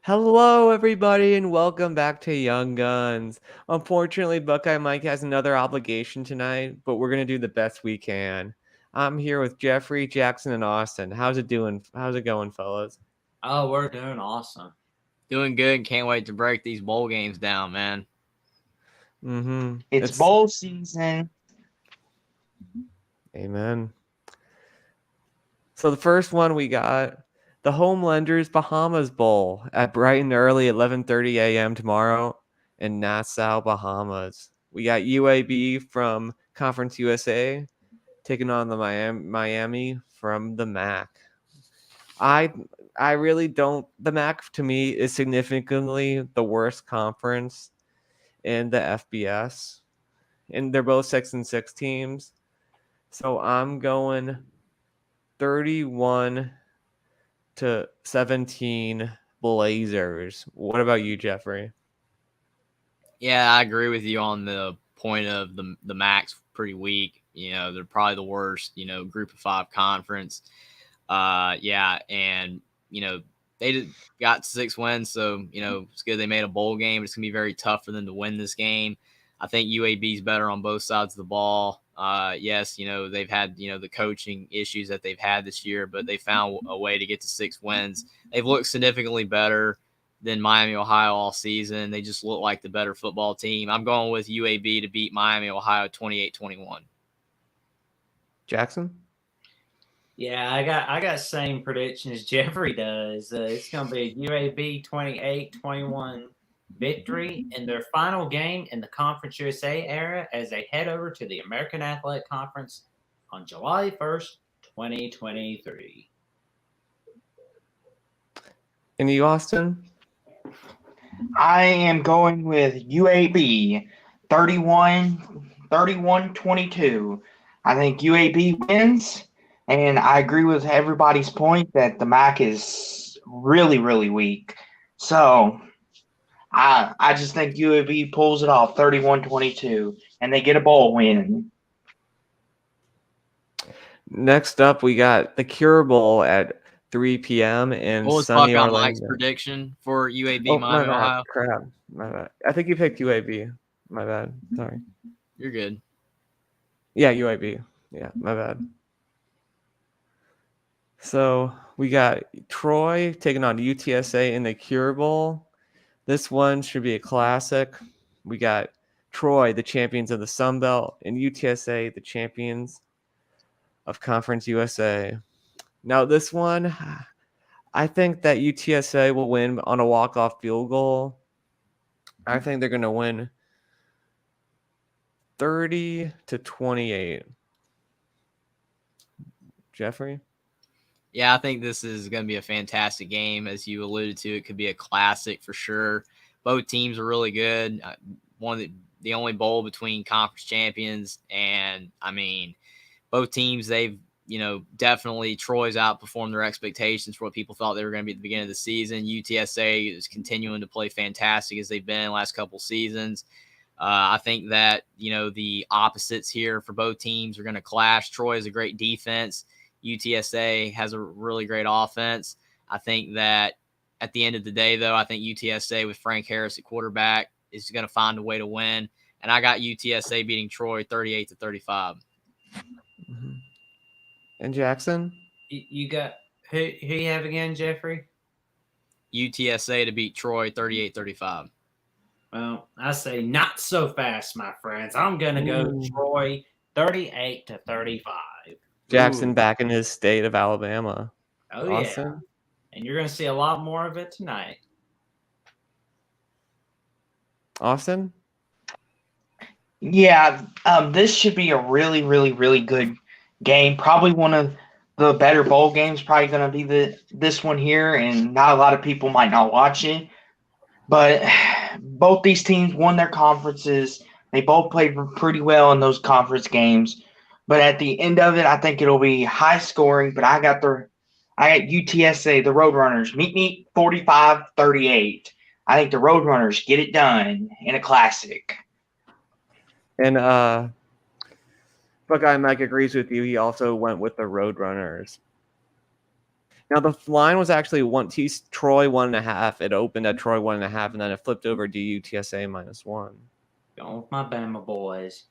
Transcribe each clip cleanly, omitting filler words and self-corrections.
Hello, everybody, and welcome back to Young Guns. Unfortunately, Buckeye Mike has another obligation tonight, but we're going to do the best we can. I'm here with Jeffrey, Jackson, and Austin. How's it doing? How's it going, fellas? Oh, we're doing awesome. Doing good. Can't wait to break these bowl games down, man. It's It's bowl season. Amen. So the first one we got the Homelanders Bahamas Bowl at bright and early 11:30 a.m. tomorrow in Nassau, Bahamas. We got UAB from Conference USA taking on the Miami from the MAC. I I really don't. The MAC to me is significantly the worst conference in the FBS, and they're both 6-6 teams. So I'm going 31-17 Blazers. What about you, Jeffrey? Yeah, I agree with you on the point of the Max pretty weak. They're probably the worst, group of five conference. Yeah, and they got 6 wins, so it's good they made a bowl game. It's gonna be very tough for them to win this game. I think UAB's better on both sides of the ball. Yes, they've had the coaching issues that they've had this year, but they found a way to get to 6 wins. They've looked significantly better than Miami, Ohio all season. They just look like the better football team. I'm going with UAB to beat Miami, Ohio 28-21. Jackson? Yeah, I got same prediction as Jeffrey does. It's going to be a UAB 28-21 victory in their final game in the Conference USA era as they head over to the American Athletic Conference on July 1st, 2023. And you, Austin? I am going with UAB 31-22. I think UAB wins, and I agree with everybody's point that the MAC is really, really weak. So I just think UAB pulls it off 31-22, and they get a bowl win. Next up, we got the Cure Bowl at 3 p.m. in What was sunny Buckeye Mike's Orlando. prediction for UAB, Oh, my Miami, bad. Ohio? Crap. My bad. I think you picked UAB. My bad. Sorry. You're good. Yeah, UAB. Yeah, my bad. So we got Troy taking on UTSA in the Cure Bowl. This one should be a classic. We got Troy, the champions of the Sun Belt, and UTSA, the champions of Conference USA. Now, this one, I think that UTSA will win on a walk-off field goal. I think they're going to win 30-28. Jeffrey? Yeah, I think this is going to be a fantastic game. As you alluded to, it could be a classic for sure. Both teams are really good. One of the only bowl between conference champions, and I mean, both teams they've definitely Troy's outperformed their expectations for what people thought they were going to be at the beginning of the season. UTSA is continuing to play fantastic as they've been the last couple seasons. I think that the opposites here for both teams are going to clash. Troy has a great defense. UTSA has a really great offense. I think that at the end of the day, though, I think UTSA with Frank Harris at quarterback is going to find a way to win. And I got UTSA beating Troy 38-35. Mm-hmm. And Jackson? You got who you have again, Jeffrey? UTSA to beat Troy 38-35. Well, I say not so fast, my friends. I'm going to go Troy 38-35. Jackson back in his state of Alabama. Oh, Austin? yeah. And you're going to see a lot more of it tonight. Austin? Yeah, this should be a really, really, really good game. Probably one of the better bowl games. Probably going to be this one here, and not a lot of people might not watch it. But both these teams won their conferences. They both played pretty well in those conference games. But at the end of it, I think it'll be high scoring. But I got UTSA, the Roadrunners, meet 45-38. I think the Roadrunners get it done in a classic. And Buckeye Mike agrees with you. He also went with the Roadrunners. Now the line was actually Troy 1.5. It opened at Troy 1.5, and then it flipped over to UTSA -1. Going with my Bama boys.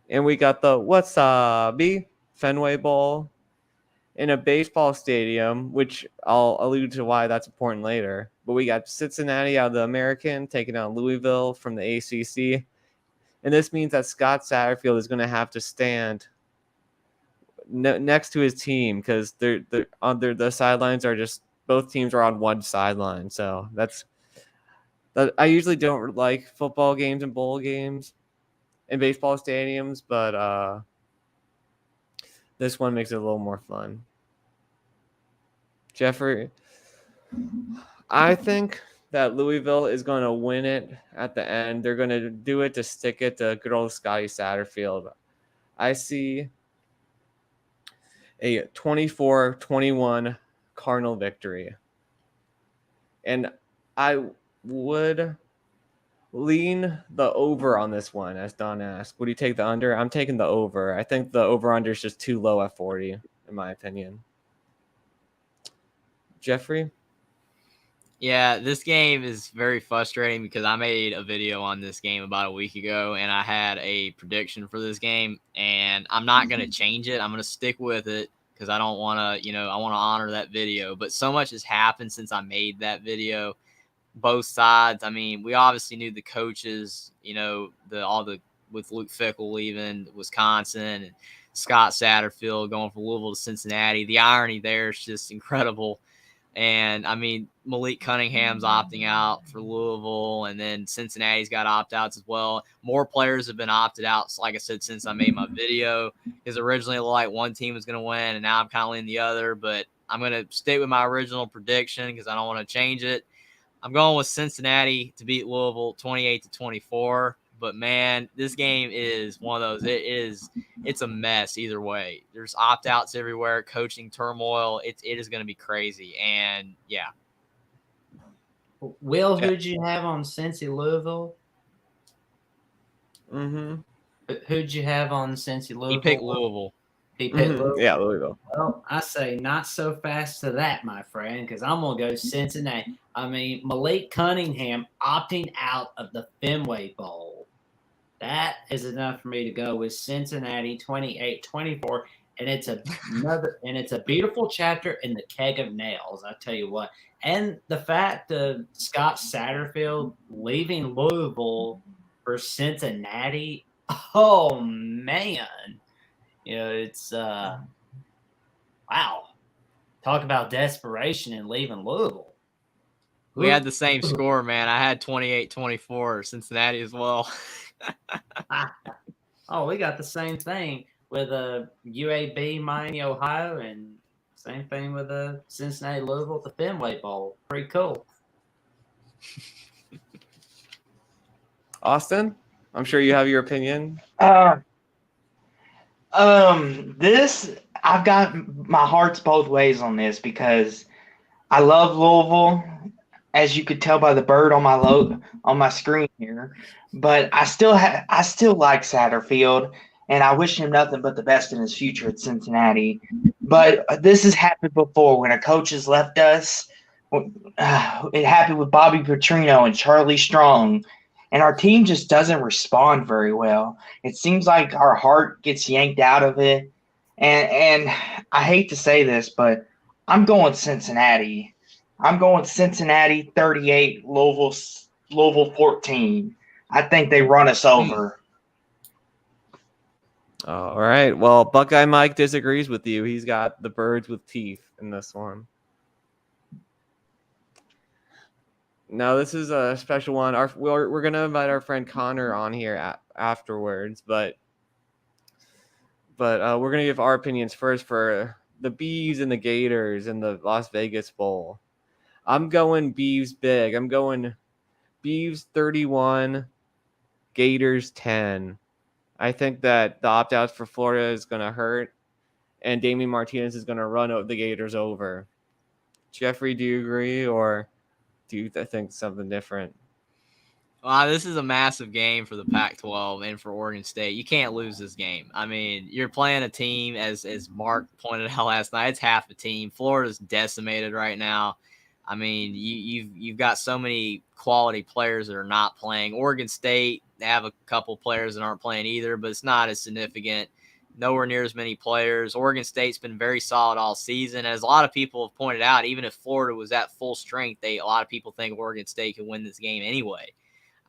And we got the Wasabi Fenway Bowl in a baseball stadium, which I'll allude to why that's important later. But we got Cincinnati out of the American taking on Louisville from the ACC. And this means that Scott Satterfield is going to have to stand next to his team because the sidelines are just both teams are on one sideline. So that. I usually don't like football games and bowl games in baseball stadiums, but this one makes it a little more fun. Jeffrey, I think that Louisville is going to win it at the end. They're going to do it to stick it to good old Scotty Satterfield. I see a 24-21 Cardinal victory. And I would lean the over on this one, as Don asked. Would you take the under? I'm taking the over. I think the over-under is just too low at 40, in my opinion. Jeffrey? Yeah, this game is very frustrating because I made a video on this game about a week ago, and I had a prediction for this game, and I'm not going to change it. I'm going to stick with it because I don't want to, I want to honor that video. But so much has happened since I made that video. Both sides. I mean, we obviously knew the coaches, with Luke Fickell leaving Wisconsin and Scott Satterfield going from Louisville to Cincinnati. The irony there is just incredible. And I mean, Malik Cunningham's opting out for Louisville, and then Cincinnati's got opt-outs as well. More players have been opted out, like I said, since I made my video. Because originally it looked like one team was going to win, and now I'm kind of leaning the other. But I'm going to stick with my original prediction because I don't want to change it. I'm going with Cincinnati to beat Louisville 28-24. But man, this game is one of those. It's a mess either way. There's opt-outs everywhere, coaching turmoil. It is going to be crazy. And yeah. Will, who'd you have on Cincy Louisville? Mm-hmm. Who'd you have on Cincy Louisville? He picked Louisville. He picked Louisville. Yeah, Louisville. Well, I say not so fast to that, my friend, because I'm going to go Cincinnati. I mean, Malik Cunningham opting out of the Fenway Bowl. That is enough for me to go with Cincinnati 28-24. And it's a beautiful chapter in the keg of nails, I tell you what. And the fact of Scott Satterfield leaving Louisville for Cincinnati, oh man. It's wow. Talk about desperation and leaving Louisville. We had the same score, man. I had 28-24 Cincinnati as well. Oh, we got the same thing with UAB Miami, Ohio, and same thing with Cincinnati Louisville at the Fenway Bowl. Pretty cool. Austin, I'm sure you have your opinion. This I've got my heart's both ways on this because I love Louisville, as you could tell by the bird on my screen here. But I still like Satterfield, and I wish him nothing but the best in his future at Cincinnati. But this has happened before when a coach has left us. It happened with Bobby Petrino and Charlie Strong, and our team just doesn't respond very well. It seems like our heart gets yanked out of it, and I hate to say this, but I'm going Cincinnati. I'm going Cincinnati 38, Louisville 14. I think they run us over. All right. Well, Buckeye Mike disagrees with you. He's got the birds with teeth in this one. Now, this is a special one. We're going to invite our friend Connor on here afterwards, but we're going to give our opinions first for the Bees and the Gators in the Las Vegas Bowl. I'm going Beavs big. I'm going Beavs 31, Gators 10. I think that the opt-outs for Florida is going to hurt, and Damian Martinez is going to run the Gators over. Jeffrey, do you agree, or do you think something different? Wow, this is a massive game for the Pac-12 and for Oregon State. You can't lose this game. I mean, you're playing a team, as Mark pointed out last night, it's half a team. Florida's decimated right now. I mean, you've got so many quality players that are not playing. Oregon State, they have a couple players that aren't playing either, but it's not as significant. Nowhere near as many players. Oregon State's been very solid all season. As a lot of people have pointed out, even if Florida was at full strength, a lot of people think Oregon State could win this game anyway.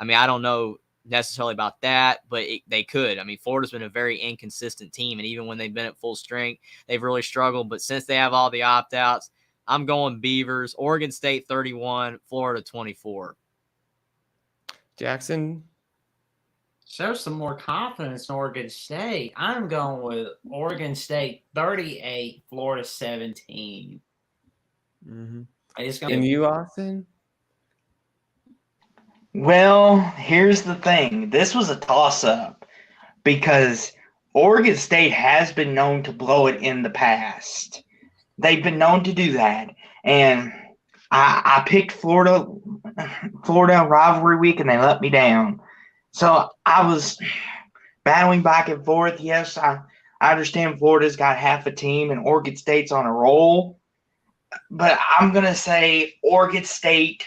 I mean, I don't know necessarily about that, but they could. I mean, Florida's been a very inconsistent team, and even when they've been at full strength, they've really struggled. But since they have all the opt-outs, I'm going Beavers. Oregon State 31, Florida 24. Jackson? Show some more confidence in Oregon State. I'm going with Oregon State 38, Florida 17. Mm-hmm. It's And gonna you, Austin? Well, here's the thing. This was a toss-up because Oregon State has been known to blow it in the past. They've been known to do that. And I picked Florida rivalry week, and they let me down. So I was battling back and forth. Yes, I understand Florida's got half a team, and Oregon State's on a roll. But I'm going to say Oregon State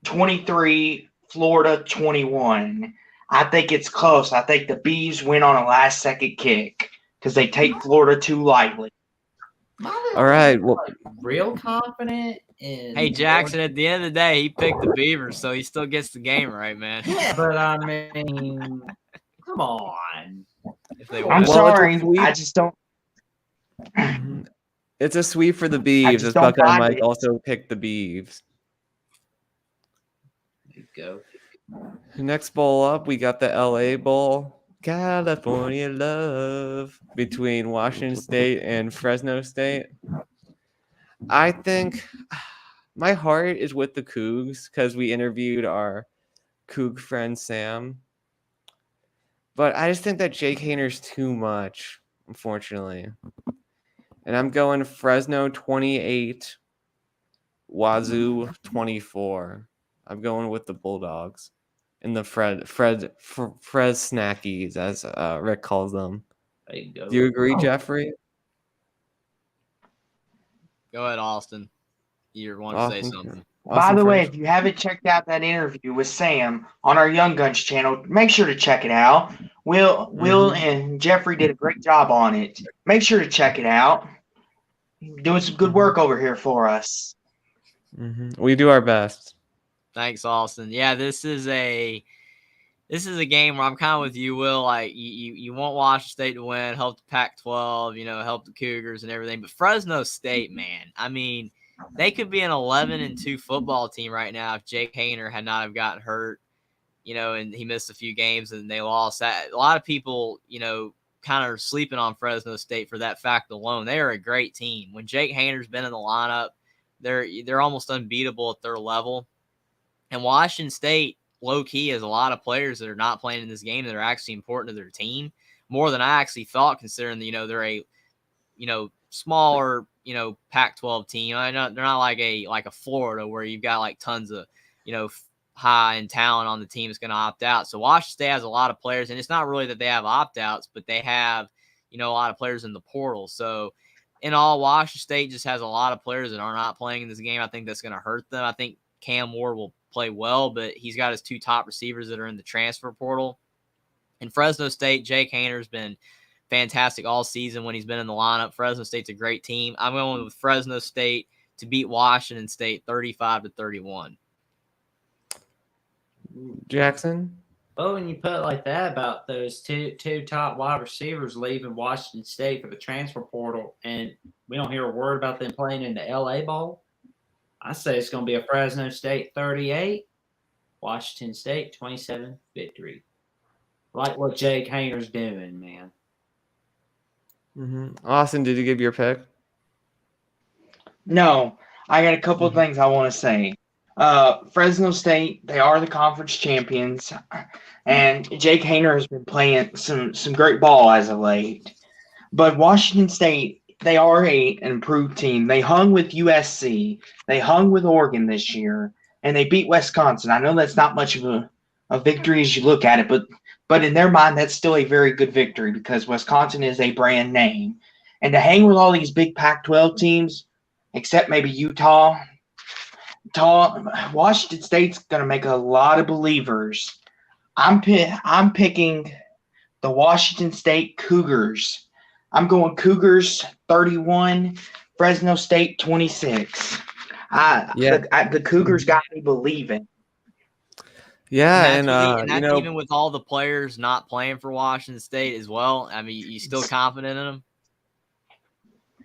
23, Florida 21. I think it's close. I think the Bees win on a last-second kick because they take Florida too lightly. All right. Well, real confident in. Hey, Jackson, at the end of the day, he picked the Beavers, so he still gets the game right, man. Yeah, but I mean, come on. If they I'm win. sorry. sweep. I just don't. it's a sweep for the Beeves. just As don't Buckeye find Mike it. also picked the Beeves. There you go. Next bowl up, we got the LA Bowl. California love between Washington State and Fresno State. I think my heart is with the Cougs because we interviewed our Coug friend Sam. But I just think that Jake Hayner's too much, unfortunately. And I'm going Fresno 28, Wazoo 24. I'm going with the Bulldogs. And the Fred Snackies, as Rick calls them. There you go. Do you agree, Jeffrey? Go ahead, Austin. You want to say Austin. something? By the way, first. if you haven't checked out that interview with Sam on our Young Guns channel, make sure to check it out. Will and Jeffrey did a great job on it. Make sure to check it out. Doing some good work over here for us. We do our best. Thanks, Austin. Yeah, this is a game where I'm kind of with you, Will. Like you want Washington State to win, help the Pac-12, help the Cougars and everything. But Fresno State, man, I mean, they could be an 11-2 football team right now if Jake Hayner had not have gotten hurt, and he missed a few games and they lost. A lot of people, kind of sleeping on Fresno State for that fact alone. They are a great team. When Jake Hayner's been in the lineup, they're almost unbeatable at their level. And Washington State, low-key, has a lot of players that are not playing in this game that are actually important to their team, more than I actually thought, considering that, they're a, smaller, Pac-12 team. I know they're not like a Florida where you've got like tons of, high-end talent on the team that's going to opt out. So Washington State has a lot of players, and it's not really that they have opt-outs, but they have, a lot of players in the portal. So in all, Washington State just has a lot of players that are not playing in this game. I think that's going to hurt them. I think Cam Ward will play well, but he's got his two top receivers that are in the transfer portal. In Fresno State, Jake Hayner's been fantastic all season when he's been in the lineup. Fresno State's a great team. I'm going with Fresno State to beat Washington State 35-31. Jackson? Well, when you put it like that about those two top wide receivers leaving Washington State for the transfer portal, and we don't hear a word about them playing in the LA Bowl, I say it's going to be a Fresno State 38, Washington State 27 victory. Like what Jake Hayner's doing, man. Austin, did you give your pick? No, I got a couple of things I want to say. Fresno State, they are the conference champions, and Jake Hayner has been playing some great ball as of late. But Washington State, they are an improved team. They hung with USC. They hung with Oregon this year, and they beat Wisconsin. I know that's not much of a victory as you look at it, but in their mind, that's still a very good victory because Wisconsin is a brand name. And to hang with all these big Pac-12 teams, except maybe Utah, Washington State's going to make a lot of believers. I'm picking the Washington State Cougars. I'm going Cougars 31, Fresno State 26. The Cougars got me believing. Yeah, And and that's even with all the players not playing for Washington State as well. I mean, you still confident in them?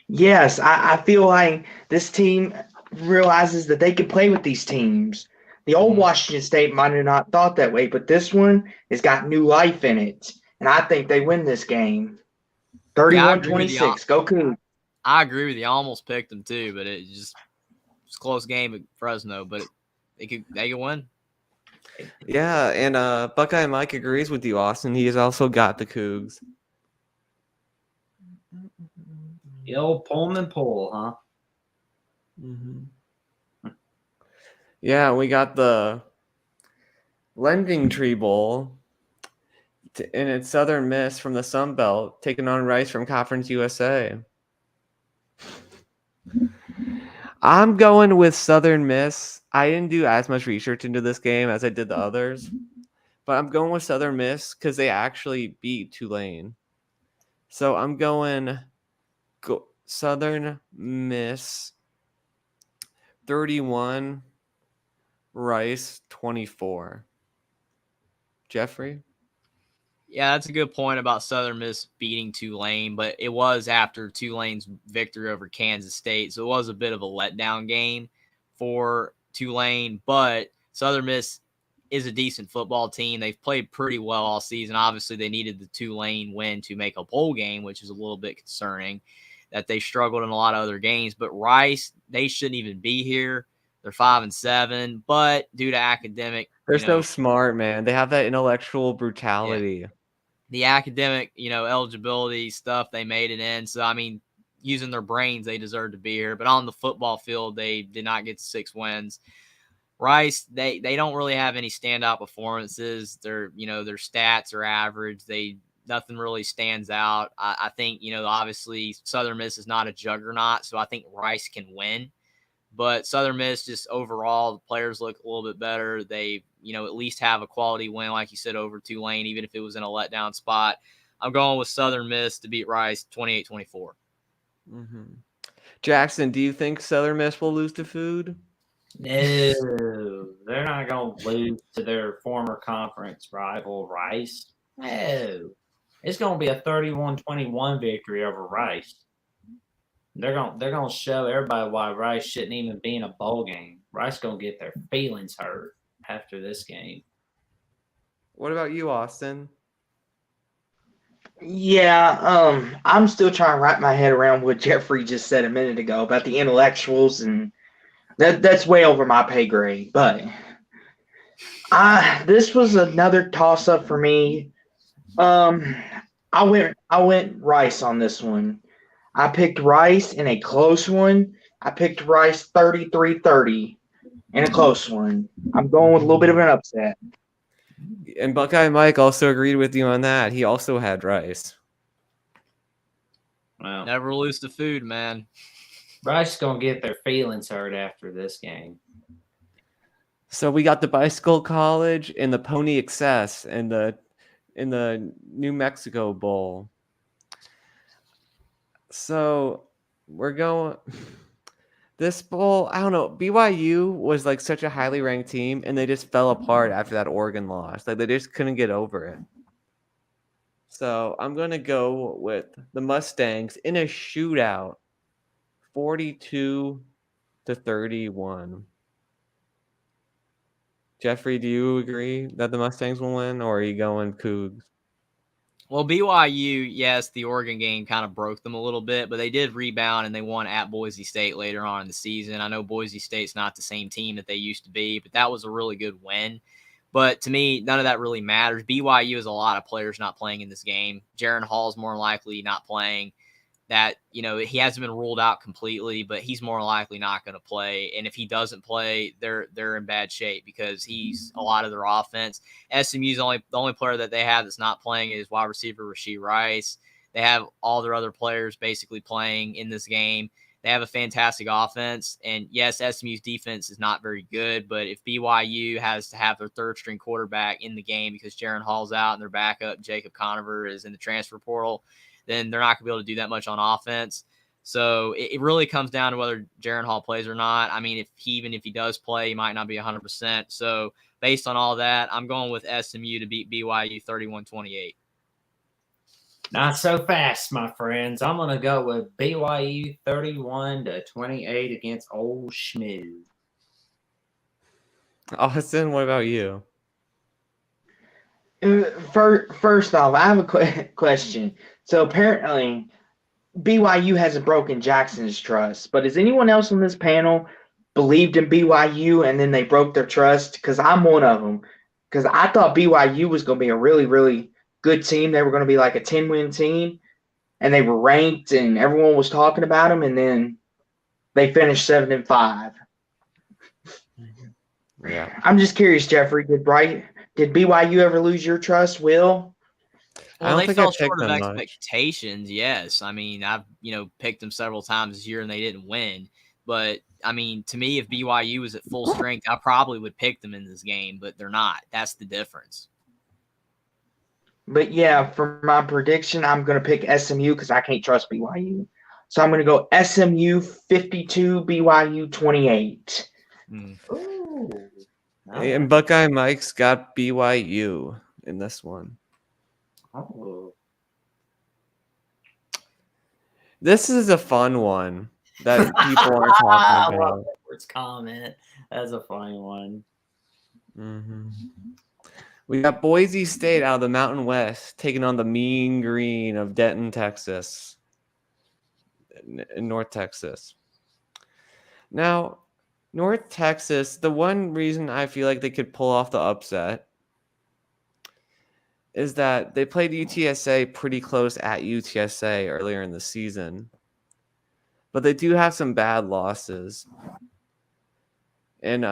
Yes, I feel like this team realizes that they can play with these teams. The old Washington State might have not thought that way, but this one has got new life in it. And I think they win this game. 31-26. Go Cougs. I agree with you. I almost picked them too, but it's a close game at Fresno, but they could win. Yeah, and Buckeye Mike agrees with you, Austin. He has also got the Cougs. The old Pullman pull, huh? Mm-hmm. Yeah, we got the Lending Tree Bowl, and it's Southern Miss from the Sun Belt taking on Rice from Conference USA. I'm going with Southern Miss. I didn't do as much research into this game as I did the others, but I'm going with Southern Miss because they actually beat Tulane. So I'm going Southern Miss 31, Rice 24. Jeffrey? Yeah, that's a good point about Southern Miss beating Tulane, but it was after Tulane's victory over Kansas State, so it was a bit of a letdown game for Tulane, but Southern Miss is a decent football team. They've played pretty well all season. Obviously, they needed the Tulane win to make a bowl game, which is a little bit concerning that they struggled in a lot of other games. But Rice, they shouldn't even be here. They're 5-7, but due to academic, they're so smart, man. They have that intellectual brutality. Yeah. The academic, eligibility stuff, they made it in. So, I mean, using their brains, they deserve to be here. But on the football field, they did not get 6 wins. Rice, they don't really have any standout performances. Their stats are average. Nothing really stands out. I think, obviously Southern Miss is not a juggernaut, so I think Rice can win. But Southern Miss, just overall, the players look a little bit better. They, at least have a quality win, like you said, over Tulane, even if it was in a letdown spot. I'm going with Southern Miss to beat Rice 28-24. Mm-hmm. Jackson, do you think Southern Miss will lose to Food? No, they're not going to lose to their former conference rival, Rice. No, it's going to be a 31-21 victory over Rice. They're going to show everybody why Rice shouldn't even be in a bowl game. Rice going to get their feelings hurt after this game. What about you, Austin? Yeah, I'm still trying to wrap my head around what Jeffrey just said a minute ago about the intellectuals, and that's way over my pay grade. But this was another toss-up for me. I went Rice on this one. I picked Rice in a close one. I picked Rice 33-30 in a close one. I'm going with a little bit of an upset. And Buckeye Mike also agreed with you on that. He also had Rice. Well, never lose to Food, man. Rice is going to get their feelings hurt after this game. So we got the Bicycle College and the Pony Excess in the New Mexico Bowl. So we're going this bowl. I don't know. BYU was like such a highly ranked team, and they just fell apart after that Oregon loss. Like they just couldn't get over it. So I'm gonna go with the Mustangs in a shootout, 42-31. Jeffrey, do you agree that the Mustangs will win, or are you going Cougs? Well, BYU, yes, the Oregon game kind of broke them a little bit, but they did rebound and they won at Boise State later on in the season. I know Boise State's not the same team that they used to be, but that was a really good win. But to me, none of that really matters. BYU has a lot of players not playing in this game. Jaron Hall's more likely not playing. that, he hasn't been ruled out completely, but he's more likely not going to play. And if he doesn't play, they're in bad shape because he's a lot of their offense. SMU's the only player that they have that's not playing is wide receiver Rashee Rice. They have all their other players basically playing in this game. They have a fantastic offense. And yes, SMU's defense is not very good, but if BYU has to have their third string quarterback in the game because Jaron Hall's out and their backup, Jacob Conover, is in the transfer portal, then they're not going to be able to do that much on offense. So it really comes down to whether Jaron Hall plays or not. I mean, even if he does play, he might not be 100%. So based on all that, I'm going with SMU to beat BYU 31-28. Not so fast, my friends. I'm going to go with BYU 31-28 against Ole Schmoo. Austin, what about you? First off, I have a question. So apparently, BYU hasn't broken Jackson's trust, but has anyone else on this panel believed in BYU and then they broke their trust? Because I'm one of them. Because I thought BYU was going to be a really, really good team. They were going to be like a 10-win team, and they were ranked, and everyone was talking about them, and then they finished 7-5. Yeah. I'm just curious, Jeffrey, did BYU ever lose your trust, Will? Well, they I fell picked short of them much. expectations, yes. I mean, I've, picked them several times this year and they didn't win. But, I mean, to me, if BYU was at full strength, I probably would pick them in this game, but they're not. That's the difference. But, yeah, for my prediction, I'm going to pick SMU because I can't trust BYU. So I'm going to go SMU 52, BYU 28. Ooh. And Buckeye Mike's got BYU in this one. Oh. This is a fun one that people aren't talking about. Edward's comment. That's a funny one. Mm-hmm. We got Boise State out of the Mountain West taking on the Mean Green of Denton, Texas, in North Texas. Now, North Texas, the one reason I feel like they could pull off the upset is that they played UTSA pretty close at UTSA earlier in the season. But they do have some bad losses. And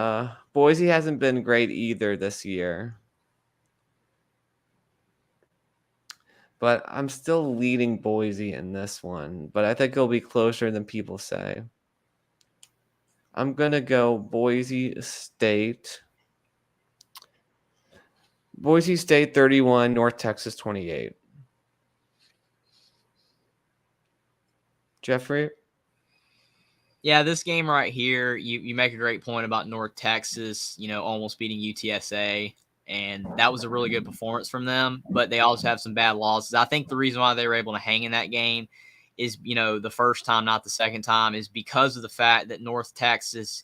Boise hasn't been great either this year. But I'm still leading Boise in this one. But I think it'll be closer than people say. I'm going to go Boise State. Boise State 31, North Texas 28. Jeffrey? Yeah, this game right here, you make a great point about North Texas, almost beating UTSA. And that was a really good performance from them. But they also have some bad losses. I think the reason why they were able to hang in that game is, the first time, not the second time, is because of the fact that North Texas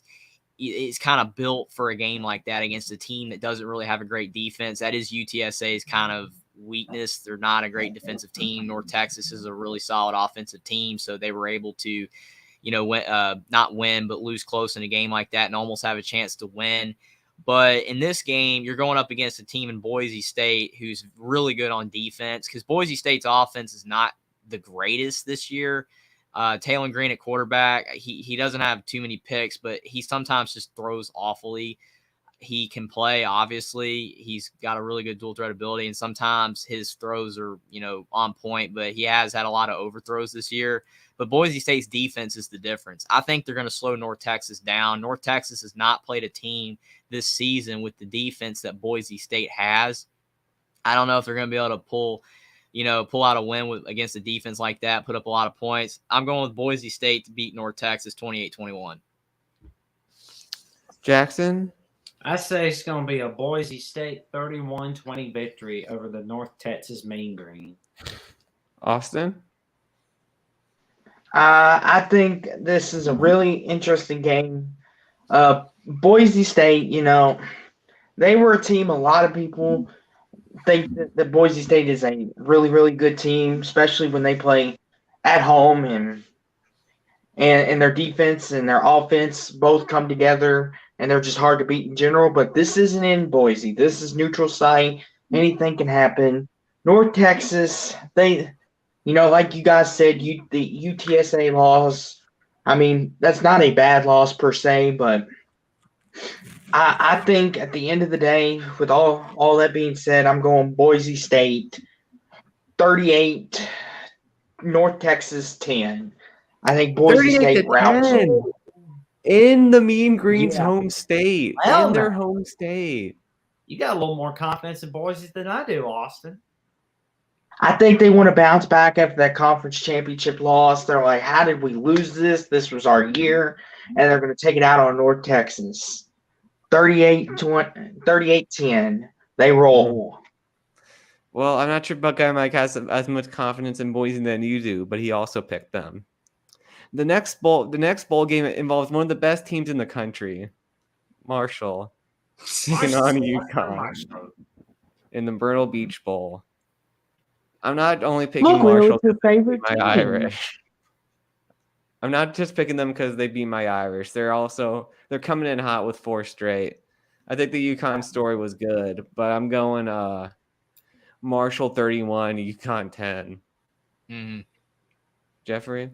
is kind of built for a game like that against a team that doesn't really have a great defense. That is UTSA's kind of weakness. They're not a great defensive team. North Texas is a really solid offensive team, so they were able to, not win, but lose close in a game like that and almost have a chance to win. But in this game, you're going up against a team in Boise State who's really good on defense because Boise State's offense is not the greatest this year. Taylor Green at quarterback, he doesn't have too many picks, but he sometimes just throws awfully. He can play, obviously. He's got a really good dual threat ability, and sometimes his throws are, on point, but he has had a lot of overthrows this year. But Boise State's defense is the difference. I think they're going to slow North Texas down. North Texas has not played a team this season with the defense that Boise State has. I don't know if they're going to be able to pull out a win against a defense like that, put up a lot of points. I'm going with Boise State to beat North Texas 28-21. Jackson? I say it's going to be a Boise State 31-20 victory over the North Texas Mean Green. Austin? I think this is a really interesting game. Boise State, they were a team, a lot of people think that Boise State is a really, really good team, especially when they play at home and their defense and their offense both come together, and they're just hard to beat in general. But this isn't in Boise. This is neutral site. Anything can happen. North Texas, they like you guys said, the UTSA loss. I mean, that's not a bad loss per se, but I think at the end of the day, with all that being said, I'm going Boise State 38, North Texas 10. I think Boise 38 State to routs 10 them. in the Mean Green's Yeah. home state. Hell In their no. home state. You got a little more confidence in Boise than I do, Austin. I think they want to bounce back after that conference championship loss. They're like, how did we lose this? This was our year. And they're going to take it out on North Texas. 38-10. They roll. Well, I'm not sure Buckeye Mike has as much confidence in Boise than you do, but he also picked them. The next bowl game involves one of the best teams in the country, Marshall, taking on UConn in the Myrtle Beach Bowl. I'm not only picking Look, Will, Marshall it's your because they beat favorite my team. Irish. I'm not just picking them because they beat my Irish. They're coming in hot with 4 straight. I think the UConn story was good, but I'm going Marshall 31, UConn 10. Mhm. Jeffrey?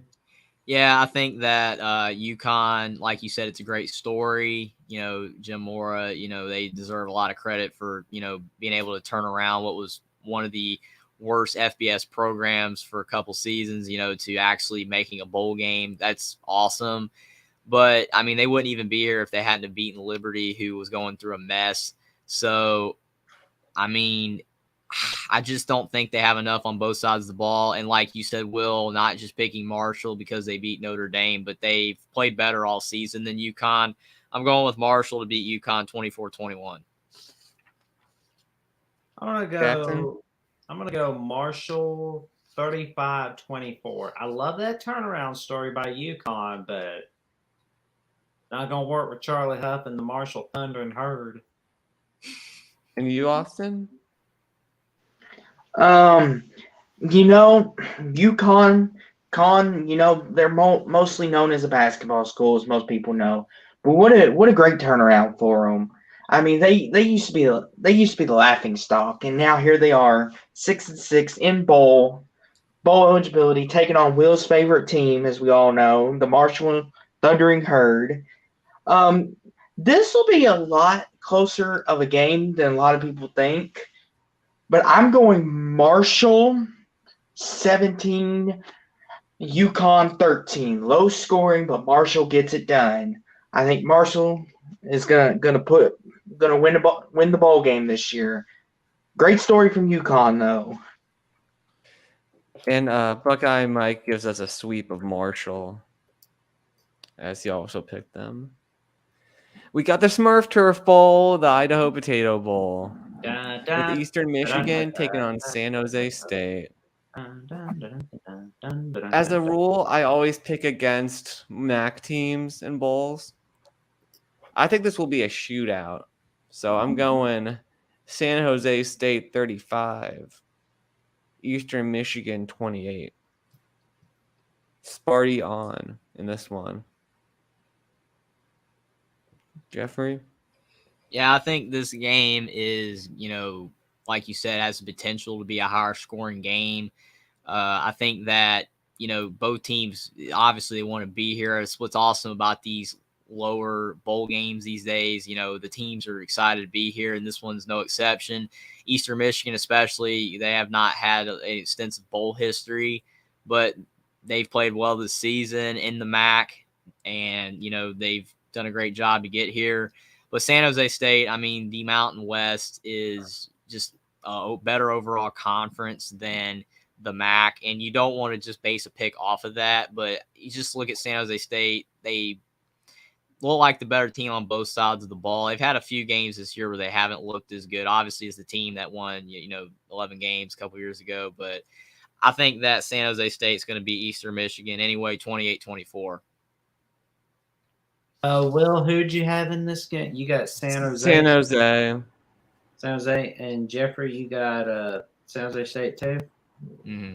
Yeah, I think that UConn, like you said, it's a great story. Jim Mora, they deserve a lot of credit for, being able to turn around what was one of the worst FBS programs for a couple seasons, to actually making a bowl game. That's awesome. But, I mean, they wouldn't even be here if they hadn't have beaten Liberty, who was going through a mess. So, I mean, I just don't think they have enough on both sides of the ball. And like you said, Will, not just picking Marshall because they beat Notre Dame, but they've played better all season than UConn. I'm going with Marshall to beat UConn 24-21. I'm gonna go Marshall 35-24. I love that turnaround story by UConn, but not gonna work with Charlie Huff and the Marshall Thunder and Herd. And you, Austin? UConn, they're mostly known as a basketball school, as most people know. But what a great turnaround for them. I mean, they used to be the laughing stock, and now here they are, 6-6 in bowl eligibility, taking on Will's favorite team, as we all know, the Marshall Thundering Herd. This will be a lot closer of a game than a lot of people think. But I'm going Marshall 17, UConn 13. Low scoring, but Marshall gets it done. I think Marshall is gonna win the ball game this year. Great story from UConn though. And Buckeye Mike gives us a sweep of Marshall, as he also picked them. We got the Smurf Turf Bowl, the Idaho Potato Bowl, with Eastern Michigan taking on San Jose State. As a rule, I always pick against MAC teams and bowls. I think this will be a shootout. So I'm going San Jose State 35, Eastern Michigan 28. Sparty on in this one. Jeffrey? Yeah, I think this game is, like you said, has the potential to be a higher scoring game. I think that, both teams, obviously they want to be here. It's what's awesome about these lower bowl games these days. The teams are excited to be here, and this one's no exception. Eastern Michigan especially, they have not had an extensive bowl history, but they've played well this season in the MAC, and, they've done a great job to get here. But San Jose State, I mean, the Mountain West is just a better overall conference than the MAC, and you don't want to just base a pick off of that. But you just look at San Jose State; they look like the better team on both sides of the ball. They've had a few games this year where they haven't looked as good. Obviously, as the team that won, 11 games a couple years ago. But I think that San Jose State is going to beat Eastern Michigan anyway, 28-24. Will, who'd you have in this game? You got San Jose. San Jose, and Jeffrey, you got San Jose State too. Mm-hmm.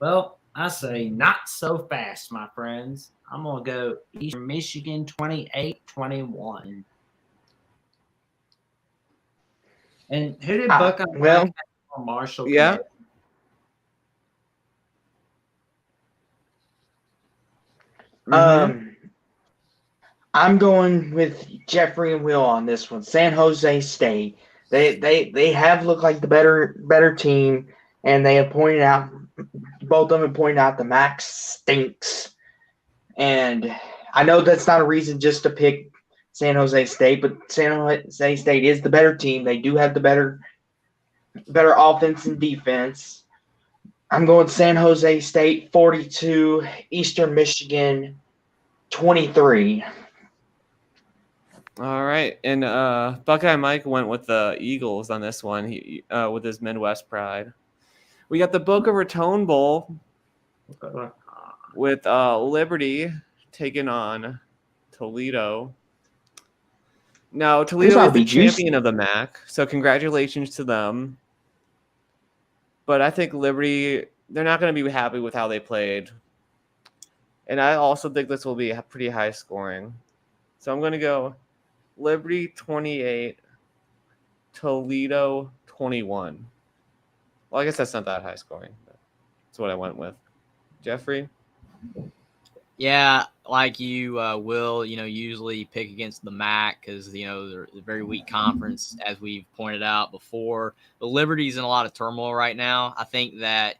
Well, I say not so fast, my friends. I'm gonna go Eastern Michigan 28-21. And who did Buckeye well, or Marshall? yeah. Mhm. I'm going with Jeffrey and Will on this one. San Jose State. They have looked like the better team, and they have pointed out, both of them have pointed out the Max stinks. And I know that's not a reason just to pick San Jose State, but San Jose State is the better team. They do have the better offense and defense. I'm going San Jose State 42, Eastern Michigan 23. All right, and Buckeye Mike went with the Eagles on this one. He with his Midwest pride. We got the Boca Raton Bowl with Liberty taking on Toledo. Now Toledo ought is to the be juicy. champion of the MAC, so congratulations to them. But I think Liberty, they're not going to be happy with how they played, and I also think this will be pretty high scoring. So I'm going to go Liberty 28, Toledo 21. Well, I guess that's not that high scoring. But that's what I went with. Jeffrey? Yeah, like you will, usually pick against the MAC because, they're a very weak conference, as we've pointed out before. The Liberty's in a lot of turmoil right now. I think that,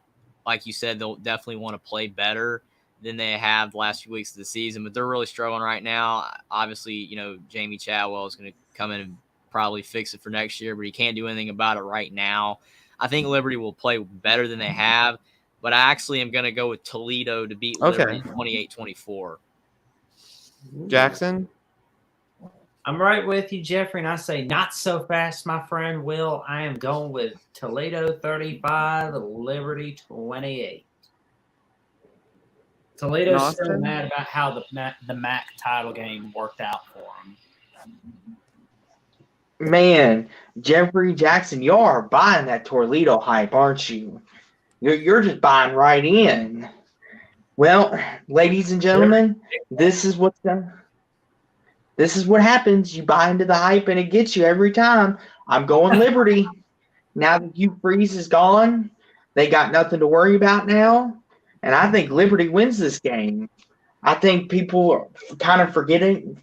like you said, they'll definitely want to play better than they have the last few weeks of the season, but they're really struggling right now. Obviously, Jamie Chadwell is going to come in and probably fix it for next year, but he can't do anything about it right now. I think Liberty will play better than they have, but I actually am going to go with Toledo to beat Liberty 28-24. Jackson? I'm right with you, Jeffrey, and I say not so fast, my friend Will. I am going with Toledo 35, Liberty 28. Toledo's still mad about how the MAC title game worked out for them. Man, Jeffrey Jackson, you are buying that Toledo hype, aren't you? You're just buying right in. Well, ladies and gentlemen, this is what happens. You buy into the hype and it gets you every time. I'm going Liberty. Now that Hugh Freeze is gone, they got nothing to worry about now. And I think Liberty wins this game. I think people are kind of forgetting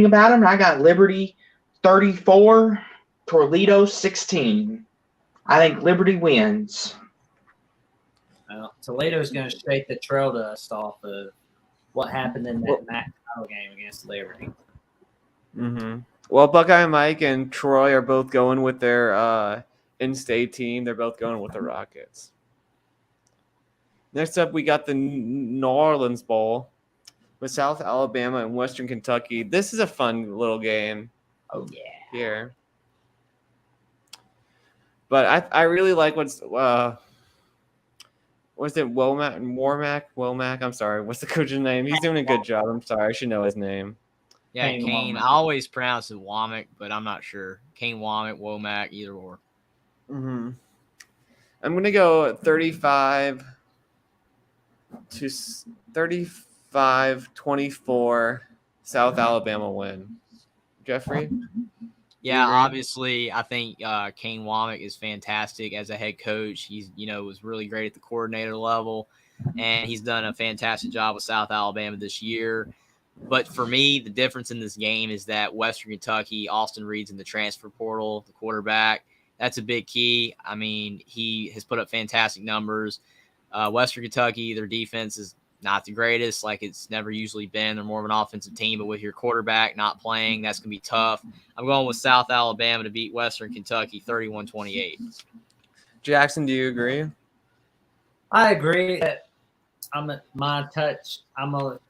about them. I got Liberty 34, Toledo 16. I think Liberty wins. Well, Toledo's going to shake the trail dust off of what happened in that MAC title game against Liberty. Mm-hmm. Well, Buckeye Mike and Troy are both going with their in-state team. They're both going with the Rockets. Next up, we got the New Orleans Bowl with South Alabama and Western Kentucky. This is a fun little game. Oh, yeah. Here. But I really like what's it Womack? Womack? I'm sorry. What's the coach's name? He's doing a good job. I'm sorry. I should know his name. Yeah, Kane. I always pronounce it Womack, but I'm not sure. Kane Womack, either or. Mm-hmm. I'm going to go 35-24 South Alabama win. Jeffrey? Yeah, obviously, I think Kane Womack is fantastic as a head coach. He's, was really great at the coordinator level, and he's done a fantastic job with South Alabama this year. But for me, the difference in this game is that Western Kentucky, Austin Reed's in the transfer portal, the quarterback. That's a big key. I mean, he has put up fantastic numbers. Western Kentucky, their defense is not the greatest, like it's never usually been. They're more of an offensive team, but with your quarterback not playing, that's going to be tough. I'm going with South Alabama to beat Western Kentucky 31-28. Jackson, do you agree? I agree that I'm a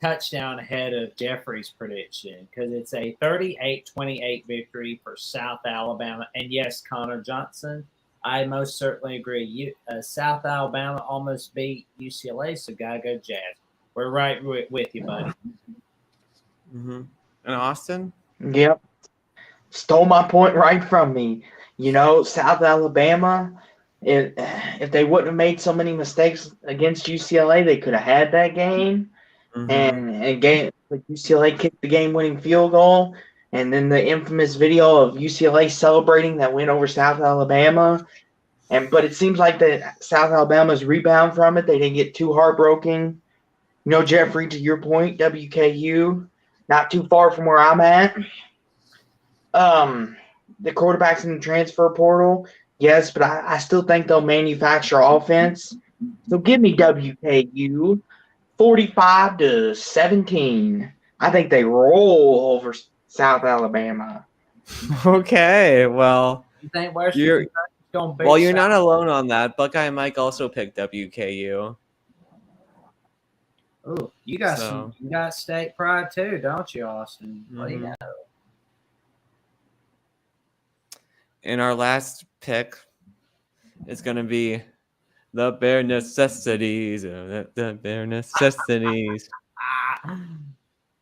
touchdown ahead of Jeffrey's prediction because it's a 38-28 victory for South Alabama. And yes, Connor Johnson, I most certainly agree. South Alabama almost beat UCLA, so gotta go Jazz. We're right with you, buddy. Mm-hmm. And Austin? Yep. Stole my point right from me. South Alabama, if they wouldn't have made so many mistakes against UCLA, they could have had that game. Mm-hmm. And UCLA kicked the game-winning field goal. And then the infamous video of UCLA celebrating that win over South Alabama. But it seems like that South Alabama's rebound from it. They didn't get too heartbroken. Jeffrey, to your point, WKU, not too far from where I'm at. The quarterback's in the transfer portal, yes, but I still think they'll manufacture offense. So give me WKU 45-17. I think they roll over South Alabama. Okay, well, You think Western You're- Kentucky's going to beat well, you're South? not alone on that. Buckeye Mike also picked WKU. Ooh, you got So- you got state pride too, don't you, Austin? What do you Mhm. know? And our last pick is going to be the bare necessities. The bare necessities. Ah,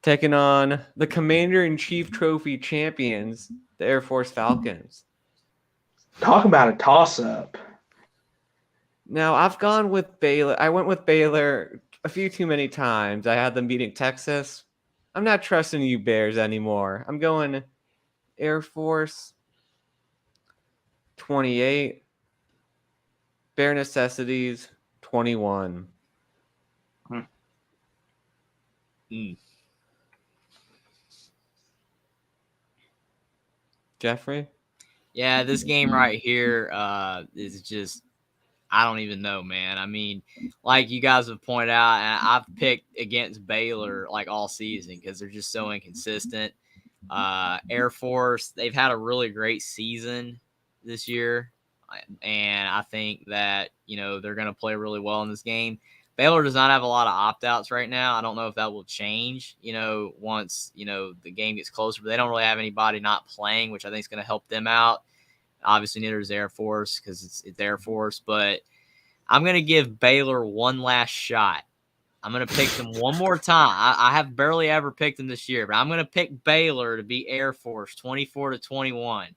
Taking on the Commander-in-Chief Trophy champions, the Air Force Falcons. Talk about a toss-up. Now, I've gone with Baylor. I went with Baylor a few too many times. I had them beating Texas. I'm not trusting you Bears anymore. I'm going Air Force 28, Bare Necessities 21. Mm. Jeffrey? Yeah, this game right here is just, I don't even know, man. I mean, like you guys have pointed out, and I've picked against Baylor like all season because they're just so inconsistent. Air Force, they've had a really great season this year, and I think that they're going to play really well in this game. Baylor does not have a lot of opt-outs right now. I don't know if that will change, once, the game gets closer, but they don't really have anybody not playing, which I think is going to help them out. Obviously, neither is Air Force because it's Air Force, but I'm going to give Baylor one last shot. I'm going to pick them one more time. I have barely ever picked them this year, but I'm going to pick Baylor to beat Air Force 24-21.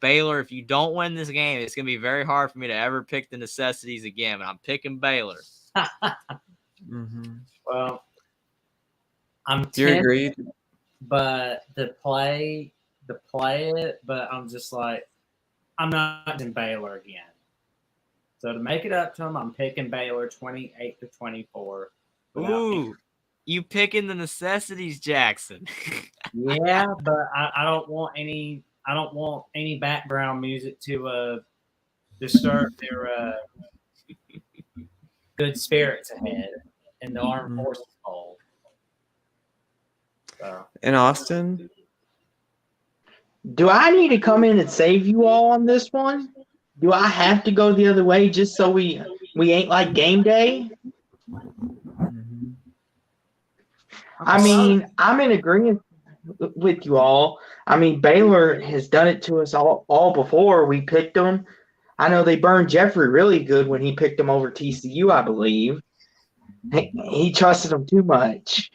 Baylor, if you don't win this game, it's going to be very hard for me to ever pick the necessities again, but I'm picking Baylor. Mm-hmm. well, I'm Do you tempted, agree? but to play it, but I'm just like, I'm not in Baylor again. So to make it up to them, I'm picking Baylor 28-24. Ooh, you picking the necessities, Jackson. Yeah, but I don't want any. I don't want any background music to disturb their good spirits ahead in the Armed Mhm. Forces Bowl. So In Austin? Do I need to come in and save you all on this one? Do I have to go the other way just so we ain't like game day? Mm-hmm. I mean, I'm in agreement with you all. I mean, Baylor has done it to us all before. We picked them. I know they burned Jeffrey really good when he picked them over TCU, I believe. He trusted them too much.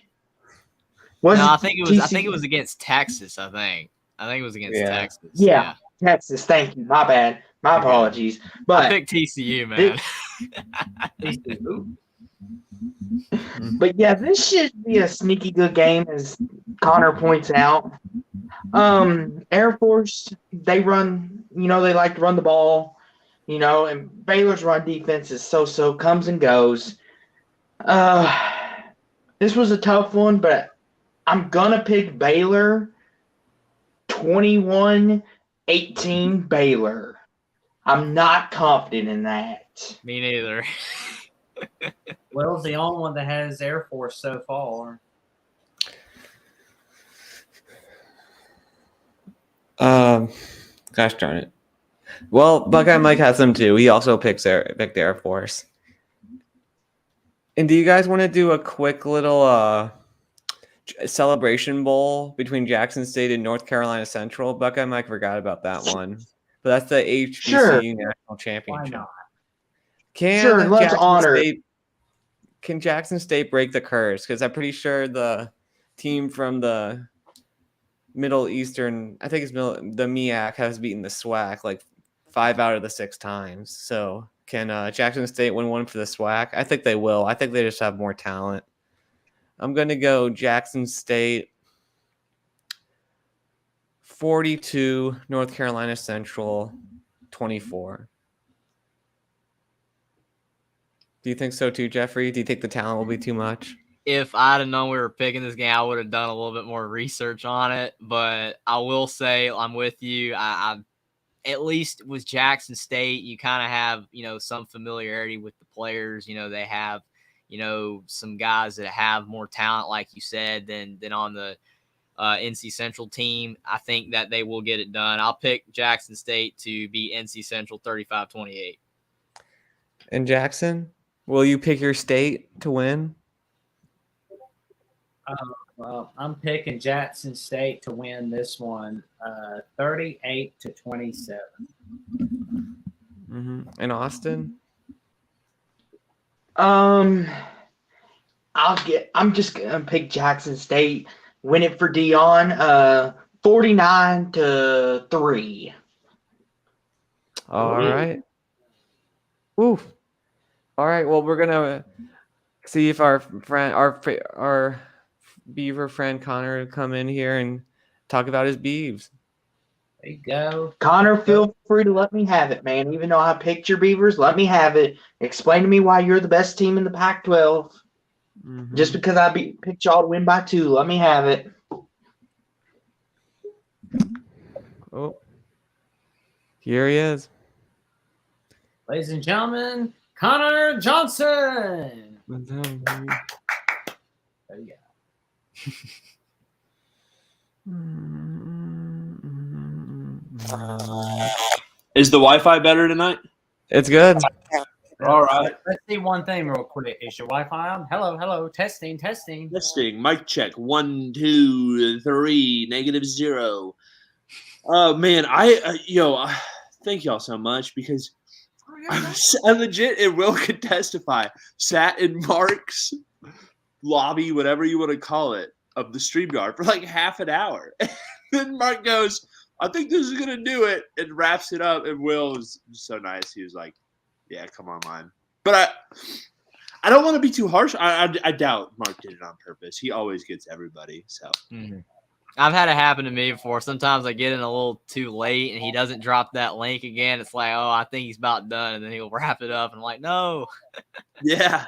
I think it was TCU? against Texas, I think it was against Yeah. Texas. Yeah. Texas. Thank you. My bad. My apologies. I But picked TCU, man. But yeah, this should be a sneaky good game, as Connor points out. Air Force, they run, they like to run the ball, and Baylor's run defense is so comes and goes. This was a tough one, but I'm gonna pick Baylor 21-18 Baylor. I'm not confident in that. Me neither. Will's the only one that has Air Force so far. Gosh darn it. Well, Buckeye Mike has them too. He also picked Air Force. And do you guys want to do a quick little celebration bowl between Jackson State and North Carolina Central? Buckeye Mike forgot about that one. But that's the HBCU Sure. National Why Championship. not? Can Let's honor. Can Jackson State break the curse? Because I'm pretty sure the team from the Middle Eastern, I think it's the MEAC, has beaten the SWAC like 5 out of the 6 times. So can Jackson State win one for the SWAC? I think they will. I think they just have more talent. I'm going to go Jackson State 42, North Carolina Central 24. Do you think so too, Jeffrey? Do you think the talent will be too much? if I'd have known we were picking this game, I would have done a little bit more research on it. But I will say I'm with you. I at least with Jackson State, you kind of have, some familiarity with the players. They have, some guys that have more talent, like you said, than on the NC Central team. I think that they will get it done. I'll pick Jackson State to beat NC Central 35-28. And Jackson, will you pick your state to win? Well, I'm picking Jackson State to win this one, 38-27. And Austin? I'm just gonna pick Jackson State. Win it for Dion. 49-3. All right. Woo. All right. Well, we're gonna see if our Beaver friend Connor will come in here and talk about his Beavs. There you go. Connor, feel free to let me have it, man. Even though I picked your Beavers, let me have it. Explain to me why you're the best team in the Pac-12. Just because I picked y'all to win by 2, let me have it. Oh, here he is. Ladies and gentlemen, Connor Johnson. There you go. Is the Wi-Fi better tonight? It's good. All right. Let's see one thing real quick. Is your Wi-Fi on? Hello. Testing. Testing. Mic check. 1, 2, 3. -0. Oh man, thank y'all so much because I legit, and Will could testify, sat in Mark's lobby, whatever you want to call it, of the StreamYard for like half an hour. And then Mark goes, I think this is going to do it, and wraps it up. And Will was so nice. He was like, yeah, come on, man. But I don't want to be too harsh. I doubt Mark did it on purpose. He always gets everybody. So I've had it happen to me before. Sometimes I get in a little too late and he doesn't drop that link again. It's like, oh, I think he's about done. And then he'll wrap it up. And I'm like, no. Yeah.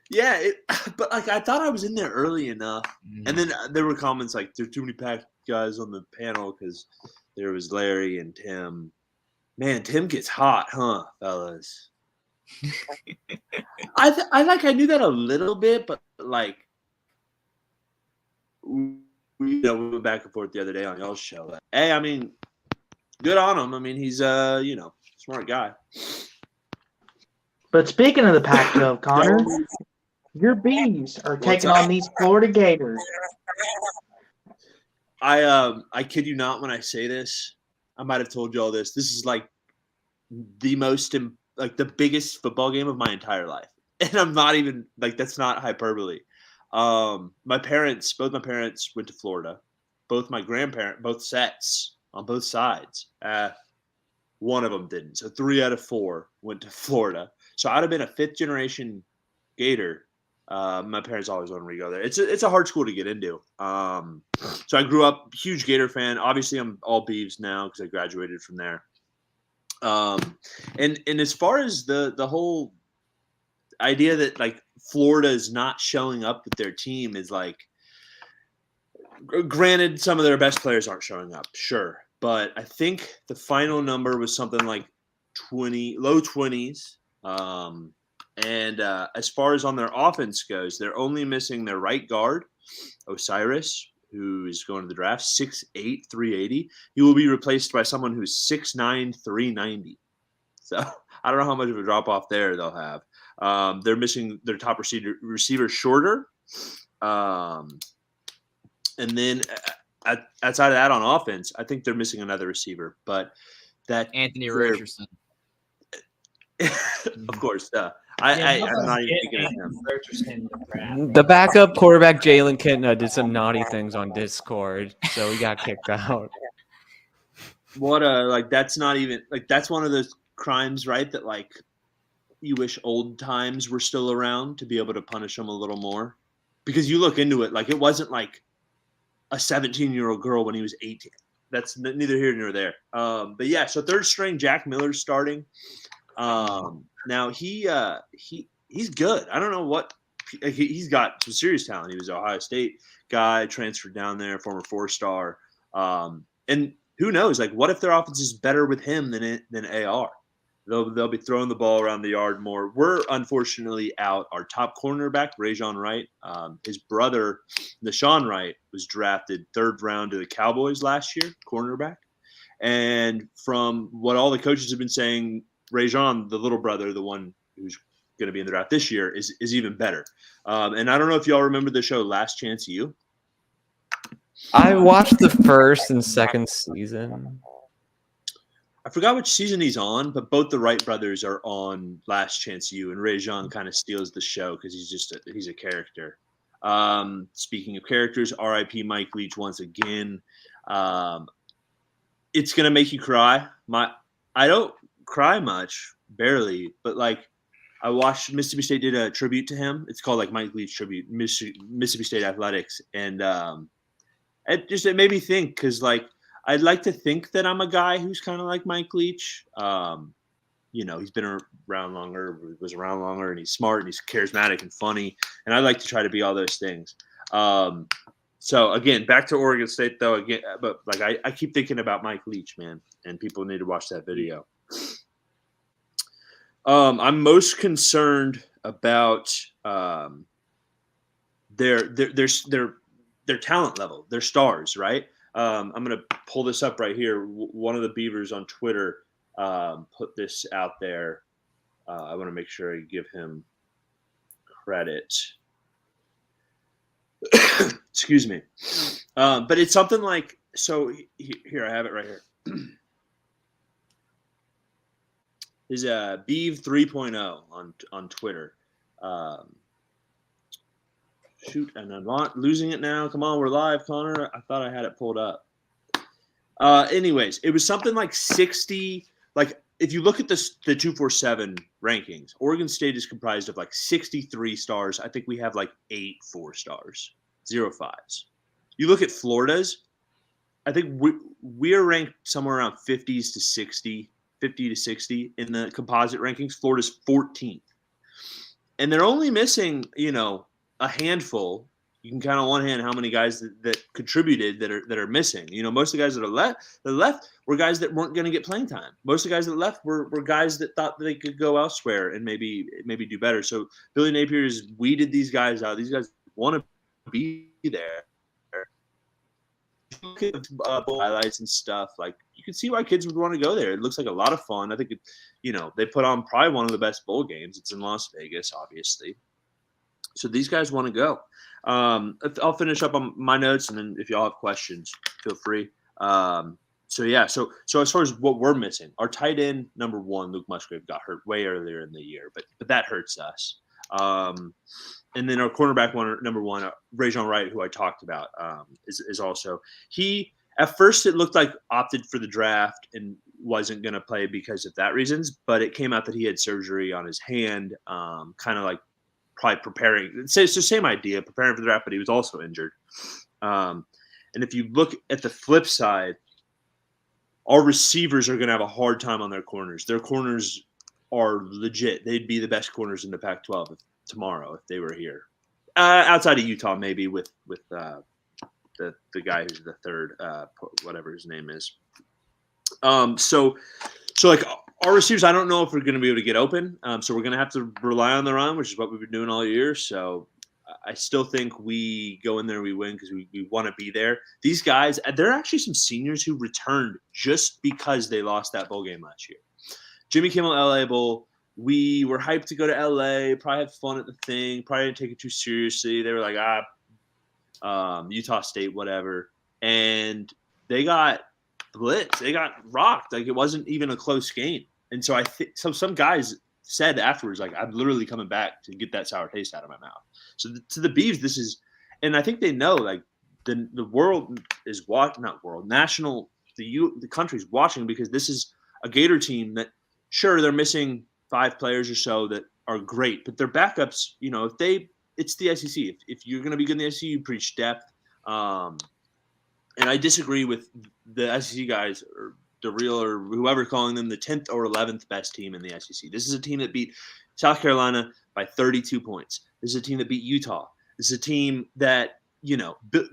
Yeah. But like, I thought I was in there early enough. And then there were comments like, there's too many Pac guys on the panel because there was Larry and Tim. Man, Tim gets hot, huh, fellas? I knew that a little bit, but like, we went back and forth the other day on y'all's show. Like, hey, I mean, good on him. I mean, he's smart guy. But speaking of the Pac-12, Connor, your Bees are taking on these Florida Gators. I kid you not when I say this. I might have told you all this. This is like the biggest football game of my entire life. And I'm not even like, that's not hyperbole. Both my parents went to Florida. Both my grandparents, both sets on both sides. One of them didn't. So 3 out of 4 went to Florida. So I'd have been a 5th generation Gator. My parents always wanted me to go there. It's a hard school to get into. So I grew up huge Gator fan. Obviously, I'm all Beavs now because I graduated from there. And as far as the whole idea that like Florida is not showing up with their team is like, granted, some of their best players aren't showing up, sure, but I think the final number was something like low 20s. And as far as on their offense goes, they're only missing their right guard, Osiris, who is going to the draft, 6'8", 380. He will be replaced by someone who's 6'9", 390. So I don't know how much of a drop off there they'll have. They're missing their top receiver Shorter. And then outside of that on offense, I think they're missing another receiver. But that Anthony Richardson. Of course. I'm not even thinking of him. The backup quarterback Jalen Kentna did some naughty things on Discord, so he got kicked out. That's not even like that's one of those crimes, right? That like you wish old times were still around to be able to punish them a little more, because you look into it, like it wasn't like a 17-year-old girl when he was 18. That's neither here nor there. But yeah, so third string Jack Miller's starting. Now he's good. I don't know what he's got some serious talent. He was an Ohio State guy, transferred down there, former 4-star. And who knows? Like, what if their offense is better with him than AR? They'll be throwing the ball around the yard more. We're unfortunately out our top cornerback, Rajon Wright. His brother, Nashawn Wright, was drafted 3rd round to the Cowboys last year, cornerback. And from what all the coaches have been saying, Rajon, the little brother, the one who's going to be in the draft this year, is even better. And I don't know if y'all remember the show Last Chance U. I watched the first and second season. I forgot which season he's on, but both the Wright brothers are on Last Chance U, and Rajon kind of steals the show because he's a character. Speaking of characters, R.I.P. Mike Leach once again. It's gonna make you cry. I don't cry much, barely, but like I watched Mississippi State did a tribute to him. It's called like Mike Leach tribute, Mississippi State Athletics, and it made me think because like I'd like to think that I'm a guy who's kind of like Mike Leach. He's been around longer, was around longer, and he's smart and he's charismatic and funny, and I like to try to be all those things. So again, back to Oregon State though. Again, but like I keep thinking about Mike Leach, man, and people need to watch that video. I'm most concerned about their talent level, their stars, right? I'm going to pull this up right here. One of the Beavers on Twitter put this out there. I want to make sure I give him credit. Excuse me. But it's something like, so here, I have it right here. Is Beav 3.0 on Twitter. Shoot, and I'm not losing it now. Come on, we're live, Connor. I thought I had it pulled up. Anyways, it was something like 60. Like, if you look at the 247 rankings, Oregon State is comprised of like 63 stars. I think we have like 8 4-stars, 0 5s. You look at Florida's, I think we're ranked somewhere around 50s to 60, 50 to 60 in the composite rankings. Florida's 14th. And they're only missing, a handful. You can count on one hand how many guys that contributed that are missing. Most of the guys that are left were guys that weren't going to get playing time. Most of the guys that left were guys that thought that they could go elsewhere and maybe do better. So Billy Napier has weeded these guys out. These guys want to be there. Look at highlights and stuff. Like, you can see why kids would want to go there. It looks like a lot of fun. I think they put on probably one of the best bowl games. It's in Las Vegas, obviously. So these guys want to go. I'll finish up on my notes, and then if y'all have questions, feel free. So as far as what we're missing, our tight end number 1, Luke Musgrave, got hurt way earlier in the year, but that hurts us. And then our cornerback number 1, Rajon Wright, who I talked about, is also he. At first, it looked like opted for the draft and wasn't going to play because of that reasons, but it came out that he had surgery on his hand, kind of like probably preparing. It's the same idea, preparing for the draft, but he was also injured. And if you look at the flip side, our receivers are going to have a hard time on their corners. Their corners are legit. They'd be the best corners in the Pac-12 tomorrow if they were here. Outside of Utah, maybe with the guy who's the third, whatever his name is. So like our receivers, I don't know if we're going to be able to get open. So we're going to have to rely on the run, which is what we've been doing all year. So I still think we go in there, we win because we want to be there. These guys, there are actually some seniors who returned just because they lost that bowl game last year. Jimmy Kimmel LA Bowl. We were hyped to go to LA, probably had fun at the thing, probably didn't take it too seriously. They were like, Utah State, whatever. And they got blitzed. They got rocked. Like, it wasn't even a close game. And so I think some guys said afterwards, like, I'm literally coming back to get that sour taste out of my mouth. So to the Beavs, this is, and I think they know, like, the world is watching, not world, national, the country's watching, because this is a Gator team that, sure, they're missing 5 players or so that are great, but their backups, it's the SEC. If you're going to be good in the SEC, you preach depth. And I disagree with the SEC guys or the real or whoever calling them the 10th or 11th best team in the SEC. This is a team that beat South Carolina by 32 points. This is a team that beat Utah. This is a team that,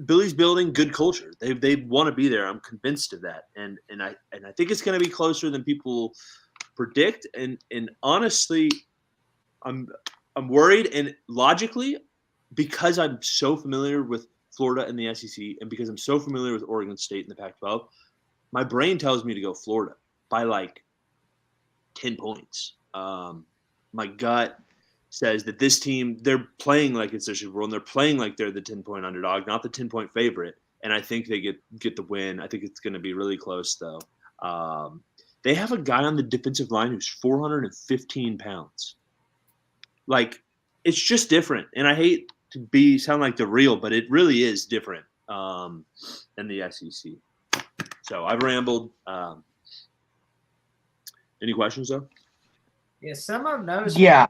Billy's building good culture. They want to be there. I'm convinced of that. And I think it's going to be closer than people predict. And honestly, I'm worried. And logically, because I'm so familiar with Florida and the SEC, and because I'm so familiar with Oregon State and the Pac-12, my brain tells me to go Florida by like 10 points. My gut says that this team, they're playing like it's their Super Bowl, and they're playing like they're the 10-point underdog, not the 10-point favorite. And I think they get the win. I think it's going to be really close, though. They have a guy on the defensive line who's 415 pounds. Like, it's just different. And I hate to sound like the real, but it really is different than the SEC. So I've rambled. Any questions, though? Yeah, some of those. Yeah.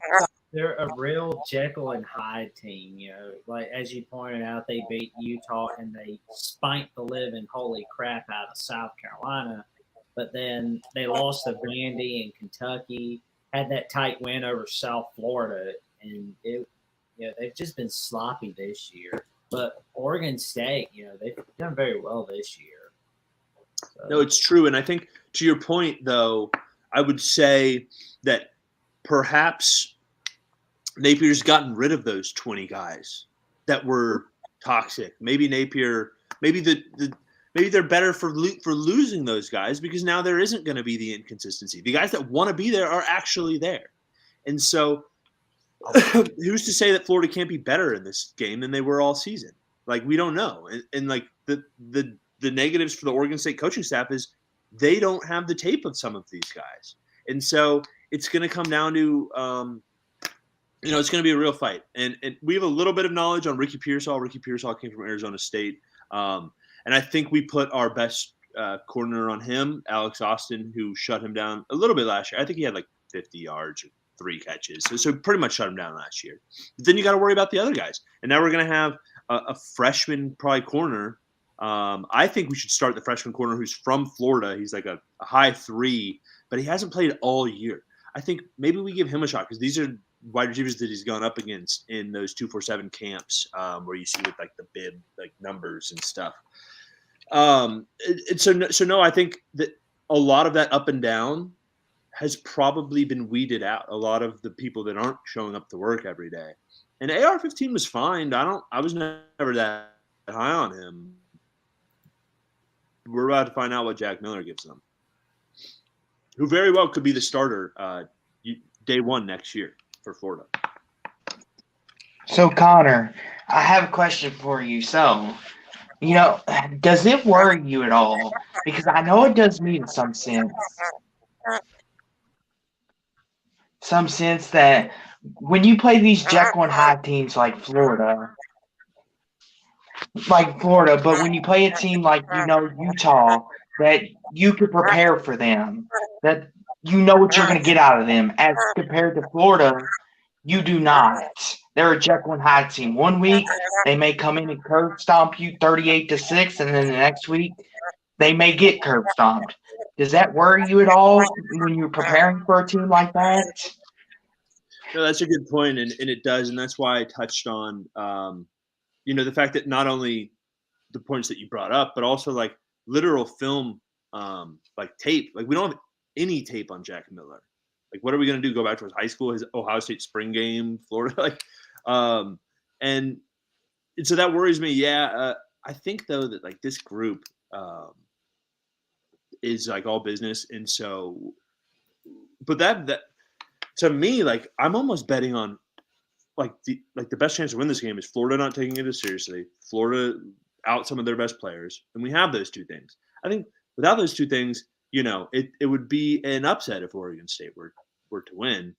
They're a real Jekyll and Hyde team, Like as you pointed out, they beat Utah and they spanked the living holy crap out of South Carolina. But then they lost to Vandy and Kentucky, had that tight win over South Florida, and they've just been sloppy this year. But Oregon State, they've done very well this year. So. No, it's true. And I think to your point, though, I would say that perhaps Napier's gotten rid of those 20 guys that were toxic. Maybe Napier, maybe they're better for losing those guys, because now there isn't going to be the inconsistency. The guys that want to be there are actually there. And so who's to say that Florida can't be better in this game than they were all season? Like, we don't know. And like the negatives for the Oregon State coaching staff is they don't have the tape of some of these guys. And so it's going to come down to, it's going to be a real fight. And we have a little bit of knowledge on Ricky Pearsall. Ricky Pearsall came from Arizona State. And I think we put our best corner on him, Alex Austin, who shut him down a little bit last year. I think he had like 50 yards or 3 catches. So pretty much shut him down last year. But then you got to worry about the other guys. And now we're going to have a freshman probably corner. I think we should start the freshman corner who's from Florida. He's like a high 3, but he hasn't played all year. I think maybe we give him a shot, because these are wide receivers that he's gone up against in those 247 camps, where you see with like the bib like numbers and stuff. So no, I think that a lot of that up and down has probably been weeded out. A lot of the people that aren't showing up to work every day. And AR-15 was fine. I was never that high on him. We're about to find out what Jack Miller gives them, who very well could be the starter day 1 next year for Florida. So, Connor, I have a question for you. So, does it worry you at all? Because I know it does me in some sense. Some sense that when you play these Jekyll and Hyde teams like Florida, but when you play a team like, Utah, that you could prepare for them, that you know what you're going to get out of them, as compared to Florida, you do not. They're a Jekyll and Hyde team. One week, they may come in and curb stomp you 38-6, and then the next week, they may get curb stomped. Does that worry you at all when you're preparing for a team like that? No, that's a good point, and it does, and that's why I touched on, the fact that not only the points that you brought up, but also like literal film, like tape. Like, we don't have any tape on Jack Miller. Like, what are we going to do? Go back to his high school, his Ohio State spring game, Florida? And so that worries me. Yeah. I think though that like this group is like all business. And so, but that to me, like, I'm almost betting on the best chance to win this game is Florida not taking it as seriously, Florida out some of their best players. And we have those two things. I think without those two things, it would be an upset if Oregon State were to win.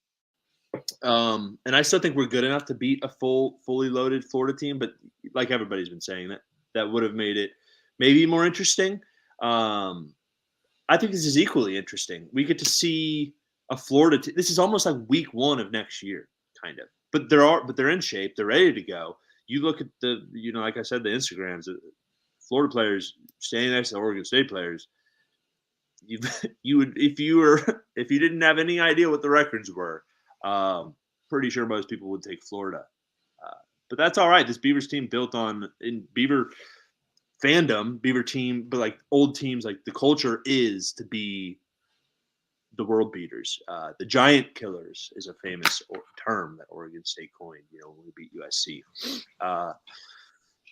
And I still think we're good enough to beat a fully loaded Florida team. But like everybody's been saying, that would have made it maybe more interesting. I think this is equally interesting. We get to see a Florida team. This is almost like week 1 of next year, kind of. But they're in shape. They're ready to go. You look at the, like I said, the Instagrams, Florida players standing next to Oregon State players. You would, if you didn't have any idea what the records were, pretty sure most people would take Florida. But that's all right. This Beavers team built on in Beaver fandom, Beaver team, but like old teams, like the culture is to be the world beaters. The giant killers is a famous term that Oregon State coined, when we beat USC.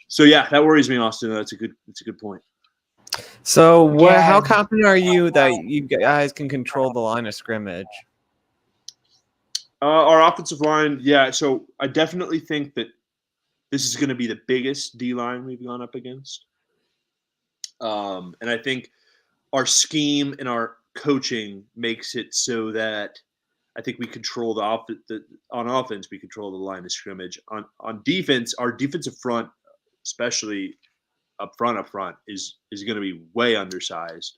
So yeah, that worries me, Austin. That's a good point. So Yeah. how confident are you that you guys can control the line of scrimmage? Our offensive line, yeah. So I definitely think that this is going to be the biggest D line we've gone up against. And I think our scheme and our coaching makes it so that I think we control on offense, we control the line of scrimmage. On defense, our defensive front, especially up front, is going to be way undersized.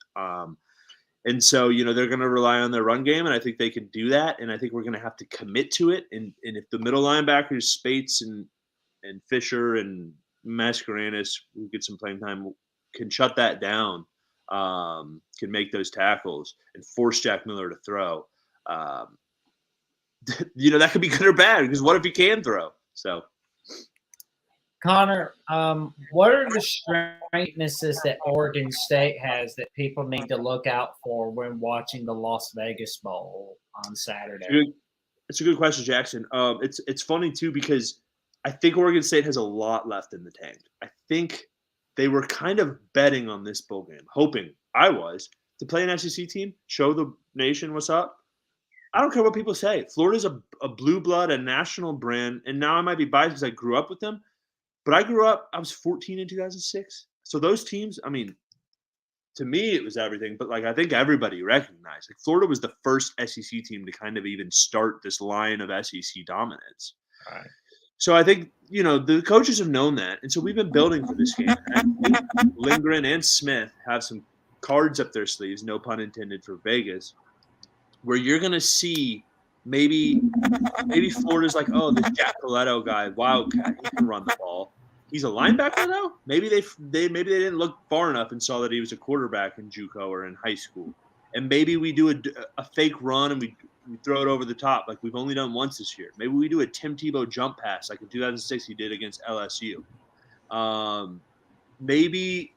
And so, they're going to rely on their run game, and I think they can do that. And I think we're going to have to commit to it. And if the middle linebackers, Spates and Fisher and Mascarenas, who get some playing time, can shut that down, can make those tackles and force Jack Miller to throw. That could be good or bad, because what if he can throw? So, Connor, what are the strengthnesses that Oregon State has that people need to look out for when watching the Las Vegas Bowl on Saturday? It's a good question, Jackson. It's funny too, because I think Oregon State has a lot left in the tank. I think they were kind of betting on this bowl game, hoping I was to play an SEC team, show the nation what's up. I don't care what people say. Florida's a blue blood, a national brand, and now I might be biased because I grew up with them. But I was 14 in 2006. So those teams, I mean, to me, it was everything. But, I think everybody recognized. Florida was the first SEC team to kind of even start this line of SEC dominance. All right. So I think, the coaches have known that. And so we've been building for this game. And I think Lindgren and Smith have some cards up their sleeves, no pun intended, for Vegas, where you're going to see maybe Florida's like, oh, this Jack Coletto guy, Wildcat, he can run the ball. He's a linebacker though. Maybe they didn't look far enough and saw that he was a quarterback in JUCO or in high school. And maybe we do a fake run and we throw it over the top like we've only done once this year. Maybe we do a Tim Tebow jump pass like in 2006 he did against LSU. Maybe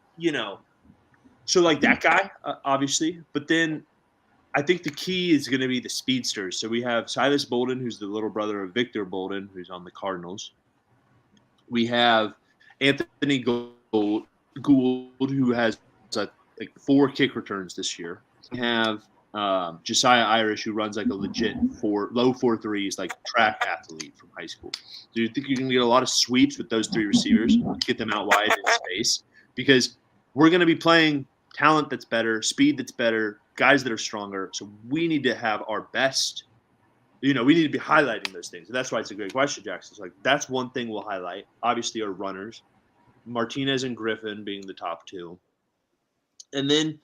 so like that guy obviously, but then I think the key is going to be the speedsters. So we have Silas Bolden, who's the little brother of Victor Bolden, who's on the Cardinals. We have Anthony Gould, who has 4 kick returns this year. We have Josiah Irish, who runs like a legit low 4.3s, like track athlete from high school. Do you think you can get a lot of sweeps with those 3 receivers, get them out wide in space? Because we're going to be playing talent that's better, speed that's better, guys that are stronger. So we need to have our best. We need to be highlighting those things. And that's why it's a great question, Jackson. It's that's one thing we'll highlight. Obviously, our runners, Martinez and Griffin being the top 2. And then,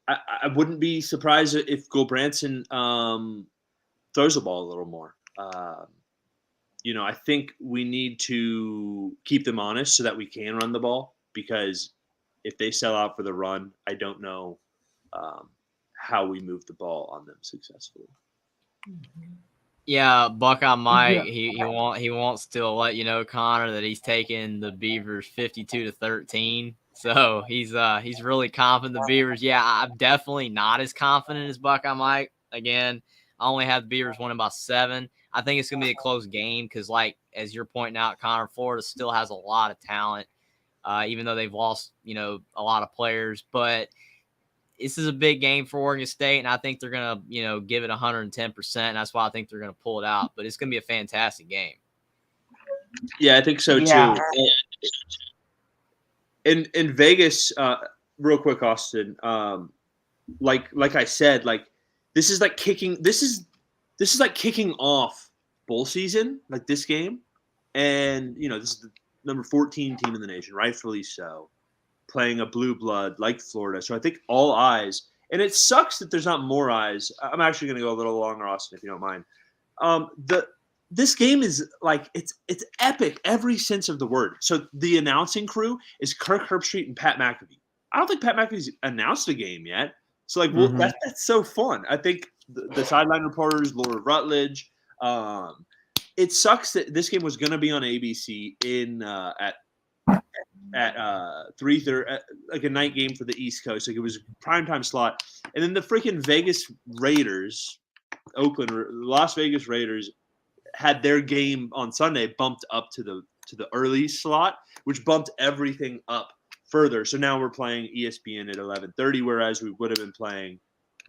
I wouldn't be surprised if Gulbranson throws the ball a little more. I think we need to keep them honest so that we can run the ball, because if they sell out for the run, I don't know how we move the ball on them successfully. Yeah, Buckeye Mike, he wants to let you know, Connor, that he's taking the Beavers 52-13. So he's really confident the Beavers. Yeah, I'm definitely not as confident as Buckeye Mike. Again, I only have the Beavers winning by 7. I think it's gonna be a close game because, as you're pointing out, Connor, Florida still has a lot of talent, even though they've lost a lot of players, but this is a big game for Oregon State, and I think they're going to, give it 110%. That's why I think they're going to pull it out. But it's going to be a fantastic game. Yeah, I think so too. In Vegas, real quick, Austin. Like I said, this is like kicking off bowl season, like this game, and this is the number 14 team in the nation, rightfully so, playing a blue blood like Florida. So I think all eyes, and it sucks that there's not more eyes. I'm actually going to go a little longer, Austin, if you don't mind. This game is it's epic every sense of the word. So the announcing crew is Kirk Herbstreit and Pat McAfee. I don't think Pat McAfee's announced a game yet. So that's so fun. I think the sideline reporters, Laura Rutledge, It sucks that this game was going to be on ABC at 3:30, like a night game for the East Coast. Like it was a primetime slot, and then the freaking Las Vegas Raiders had their game on Sunday bumped up to the early slot, which bumped everything up further. So now we're playing ESPN at 11:30, whereas we would have been playing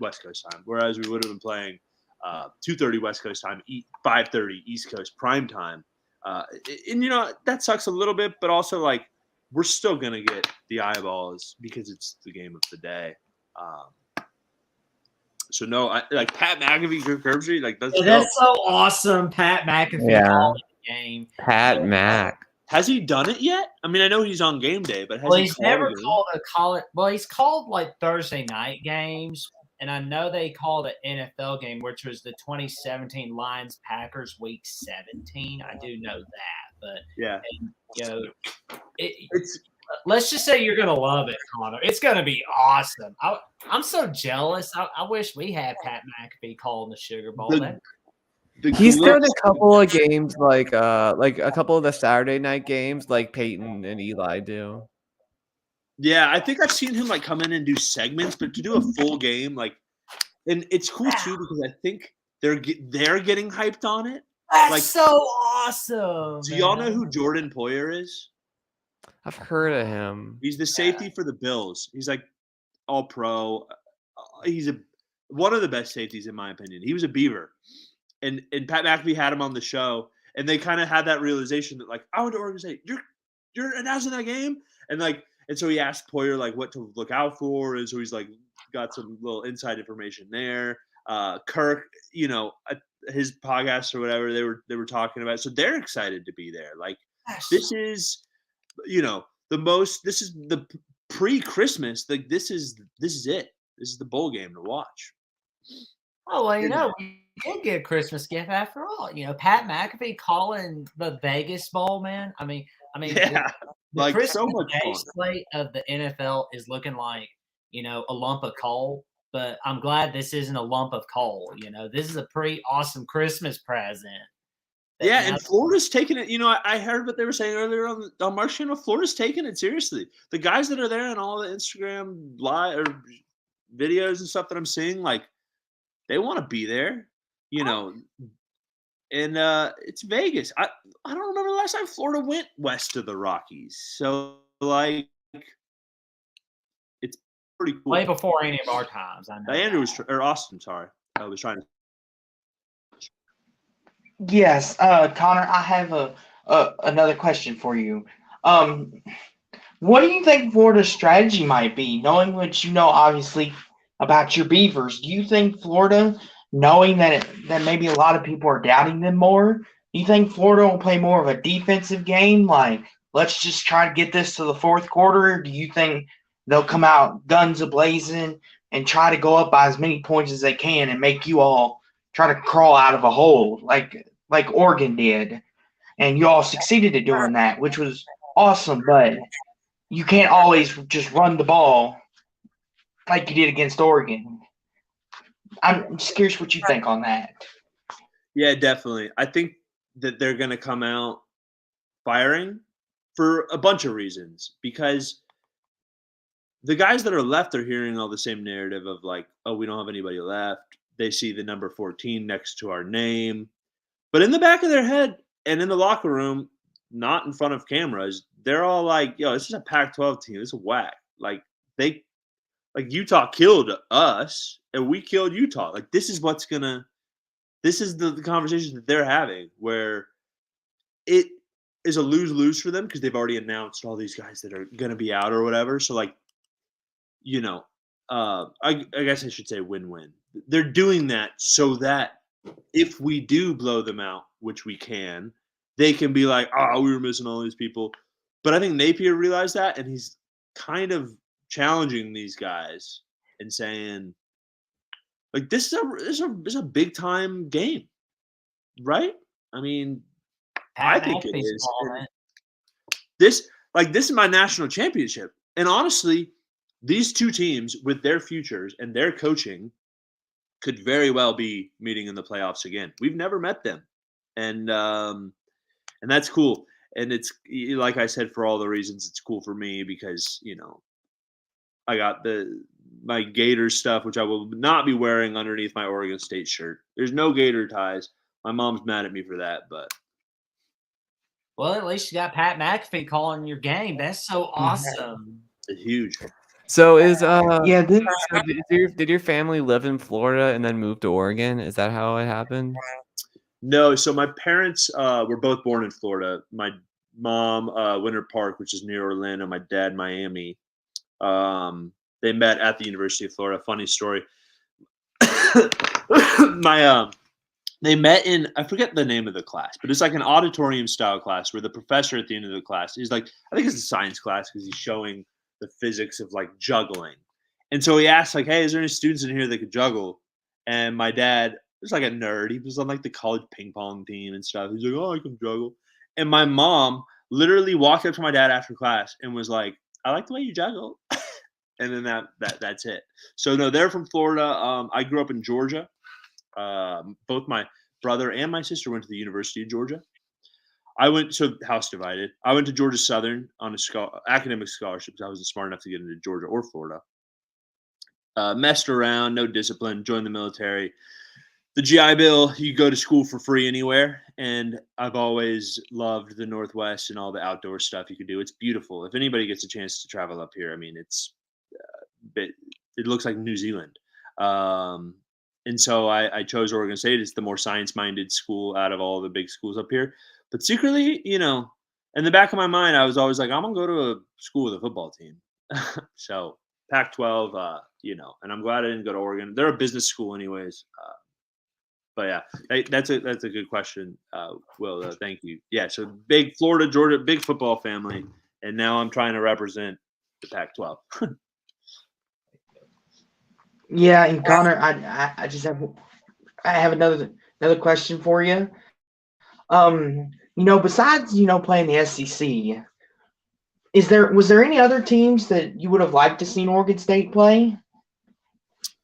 West Coast time. Whereas we would have been playing 2:30 West Coast time, 5:30 East Coast prime time. And that sucks a little bit, but also like we're still gonna get the eyeballs because it's the game of the day. So no, like Pat McAfee, Kirk Herbstreit, like that's so awesome. Pat McAfee calling the game. Pat Mac. Has he done it yet? I mean, I know he's on game day, but he's never called a college. Well, he's called like Thursday night games, and I know they called an NFL game, which was the 2017 Lions Packers Week 17. I do know that, but yeah, it's. Let's just say you're gonna love it, Connor. It's gonna be awesome. I'm so jealous. I wish we had Pat McAfee calling the Sugar Bowl. He's done a couple of games like a couple of the Saturday night games like Peyton and Eli do. Yeah, I think I've seen him like come in and do segments, but to do a full game, like, and it's cool too because I think they're getting hyped on it. That's like, so awesome. Do y'all know who Jordan Poyer is? I've heard of him. He's the safety for the Bills. He's like all pro. He's one of the best safeties in my opinion. He was a Beaver. And Pat McAfee had him on the show, and they kind of had that realization that like I went to Oregon State, you're announcing that game, and so he asked Poyer like what to look out for, and so he's like got some little inside information there. Kirk, his podcast or whatever they were talking about, so they're excited to be there. Like this is, this is the pre-Christmas. Like this is it. This is the bowl game to watch. Oh well, we did get a Christmas gift after all. Pat McAfee calling the Vegas Bowl, man. I mean, yeah, the like Christmas so much Day fun. slate of the NFL is looking like a lump of coal. But I'm glad this isn't a lump of coal. This is a pretty awesome Christmas present. Yeah, and Florida's taking it. I heard what they were saying earlier on Mark's channel. Florida's taking it seriously. The guys that are there and all the Instagram live or videos and stuff that I'm seeing, like, they want to be there, and it's Vegas. I don't remember the last time Florida went west of the Rockies. So, like, it's pretty cool. Way before any of our times. I know. Andrew Austin, sorry. I was trying to. Yes, Connor, I have another question for you. What do you think Florida's strategy might be, knowing what obviously about your Beavers? Do you think Florida, knowing that maybe a lot of people are doubting them more, do you think Florida will play more of a defensive game, like let's just try to get this to the fourth quarter? Or do you think they'll come out guns a-blazing and try to go up by as many points as they can and make you all try to crawl out of a hole like Oregon did? And you all succeeded at doing that, which was awesome, but you can't always just run the ball like you did against Oregon. I'm just curious what you think on that. Yeah, definitely. I think that they're going to come out firing for a bunch of reasons, because the guys that are left are hearing all the same narrative of like, oh, we don't have anybody left. They see the number 14 next to our name. But in the back of their head and in the locker room, not in front of cameras, they're all like, yo, this is a Pac-12 team. This is whack. Like, Utah killed us and we killed Utah. Like, this is the conversation that they're having, where it is a lose-lose for them because they've already announced all these guys that are going to be out or whatever. So, like, I guess I should say win-win. They're doing that so that if we do blow them out, which we can, they can be like, oh, we were missing all these people. But I think Napier realized that, and he's kind of challenging these guys and saying, like, this is a big time game, right? I mean, I think it is. This is my national championship. And honestly, these two teams with their futures and their coaching could very well be meeting in the playoffs again. We've never met them, and that's cool. And it's like I said, for all the reasons, it's cool for me because I got my Gator stuff, which I will not be wearing underneath my Oregon State shirt. There's no Gator ties. My mom's mad at me for that, but Well, at least you got Pat McAfee calling your game. That's so awesome. it's huge. So is Yeah, so did your family live in Florida and then move to Oregon? Is that how it happened? No, so my parents were both born in Florida. My mom, Winter Park, which is near Orlando. My dad, Miami. They met at the University of Florida. Funny story. They met in, I forget the name of the class, but it's like an auditorium style class where the professor at the end of the class is like, I think it's a science class because he's showing the physics of like juggling. And so he asked like, hey, is there any students in here that could juggle? And my dad was like a nerd. He was on like the college ping pong team and stuff. He's like, oh, I can juggle. And my mom literally walked up to my dad after class and was like, I like the way you juggle. And then that's it. So no, they're from Florida. I grew up in Georgia. Both my brother and my sister went to the University of Georgia. I went so house divided. I went to Georgia Southern on academic scholarships. I wasn't smart enough to get into Georgia or Florida. Messed around, no discipline, joined the military. The GI Bill, you go to school for free anywhere. And I've always loved the Northwest and all the outdoor stuff you can do. It's beautiful. If anybody gets a chance to travel up here, I mean, it looks like New Zealand. And so I chose Oregon State. It's the more science-minded school out of all the big schools up here. But secretly, in the back of my mind, I was always like, I'm going to go to a school with a football team. So Pac-12, and I'm glad I didn't go to Oregon. They're a business school anyways. But yeah, that's a good question, Will. Thank you. Yeah, so big Florida, Georgia, big football family. And now I'm trying to represent the Pac-12. Yeah, and Connor, I just have another question for you. Besides playing the SEC, was there any other teams that you would have liked to seen Oregon State play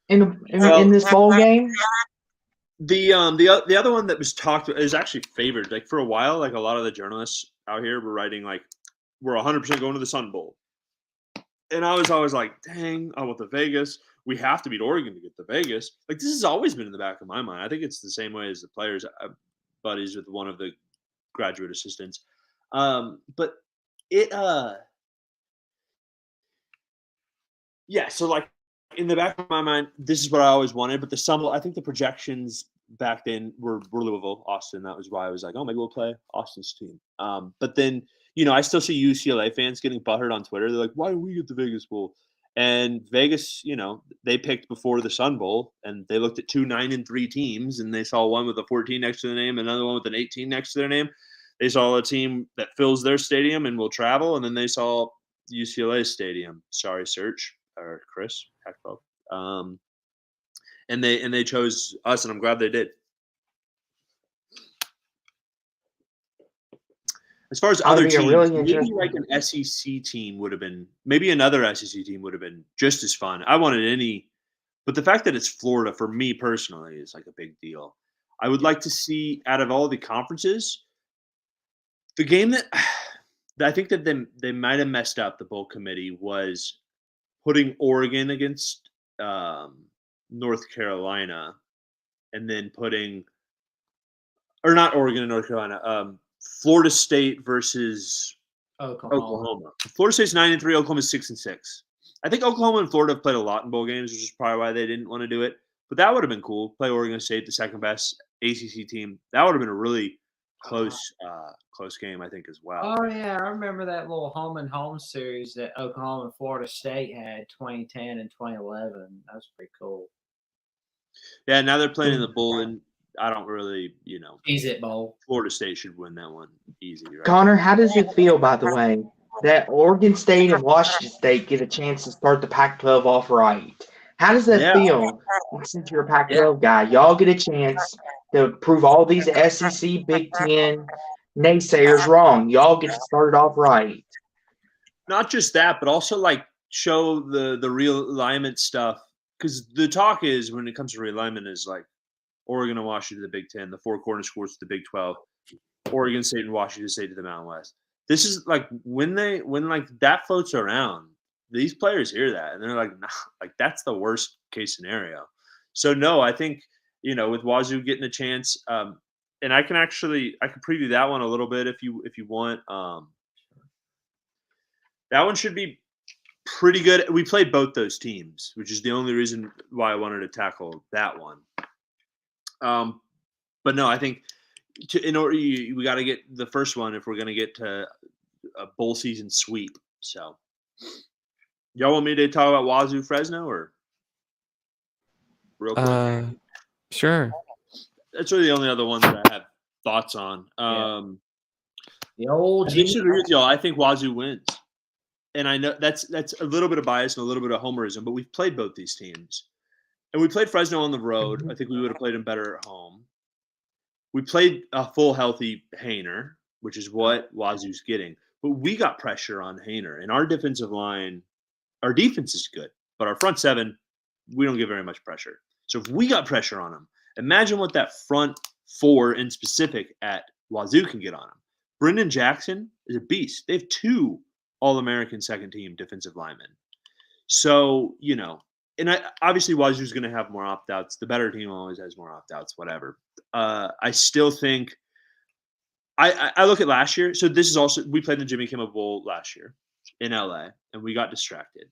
in this bowl game? The other one that was talked is actually favored. Like for a while, like a lot of the journalists out here were writing like we're 100% going to the Sun Bowl, and I was always like, dang, I want the Vegas. We have to beat Oregon to get to Vegas. Like this has always been in the back of my mind. I think it's the same way as the players. Buddies with one of the graduate assistants, but it so like in the back of my mind, this is what I always wanted. But I think the projections back then were Louisville, Austin. That was why I was like, oh, maybe we'll play Austin's team. But then I still see UCLA fans getting butthurt on Twitter. They're like, why do we get the Vegas Bowl? And Vegas, they picked before the Sun Bowl, and they looked at 2 9-3 teams, and they saw one with a 14 next to their name, another one with an 18 next to their name. They saw a team that fills their stadium and will travel, and then they saw UCLA's stadium. Sorry, Serge or Chris, Pac-12. And they chose us, and I'm glad they did. As far as other teams, maybe like an SEC team would have been, maybe another SEC team would have been just as fun. I wanted but the fact that it's Florida for me personally is like a big deal. I would like to see out of all the conferences, the game that I think that they might have messed up, the bowl committee, was putting Oregon against North Carolina, and then not Oregon and North Carolina, Florida State versus Oklahoma. Florida State's 9-3. Oklahoma's 6-6. I think Oklahoma and Florida have played a lot in bowl games, which is probably why they didn't want to do it. But that would have been cool. Play Oregon State, the second best ACC team. That would have been a really close game, I think, as well. Oh yeah, I remember that little home and home series that Oklahoma and Florida State had 2010 and 2011. That was pretty cool. Yeah, now they're playing in the bowl, and I don't really, Easy it bowl. Florida State should win that one easy, right? Connor, how does it feel, by the way, that Oregon State and Washington State get a chance to start the Pac-12 off right? How does that feel? Since you're a Pac-12 guy, y'all get a chance to prove all these SEC, Big Ten naysayers wrong. Y'all get to start it off right. Not just that, but also like show the real alignment stuff because the talk is when it comes to realignment is like Oregon and Washington to the Big Ten, the four corner schools to the Big 12, Oregon State and Washington State to the Mountain West. This is like when like that floats around, these players hear that and they're like, nah, like that's the worst case scenario. So no, I think with Wazoo getting a chance, and I can preview that one a little bit if you want. That one should be pretty good. We played both those teams, which is the only reason why I wanted to tackle that one. But no, I think in order we got to get the first one if we're going to get to a bowl season sweep. So, y'all want me to talk about Wazoo Fresno or real quick? Sure. That's really the only other one that I have thoughts on. The old I disagree with y'all. I think Wazoo wins. And I know that's a little bit of bias and a little bit of homerism, but we've played both these teams. And we played Fresno on the road. I think we would have played them better at home. We played a full healthy Hainer, which is what Wazoo's getting. But we got pressure on Hainer. And our defensive line, our defense is good. But our front seven, we don't get very much pressure. So if we got pressure on them, imagine what that front four in specific at Wazoo can get on them. Brendan Jackson is a beast. They have 2 All-American second-team defensive linemen. So, and obviously Wazoo's going to have more opt-outs. The better team always has more opt-outs, whatever. I still think I look at last year. So this is also – we played the Jimmy Kimmel Bowl last year in L.A., and we got distracted.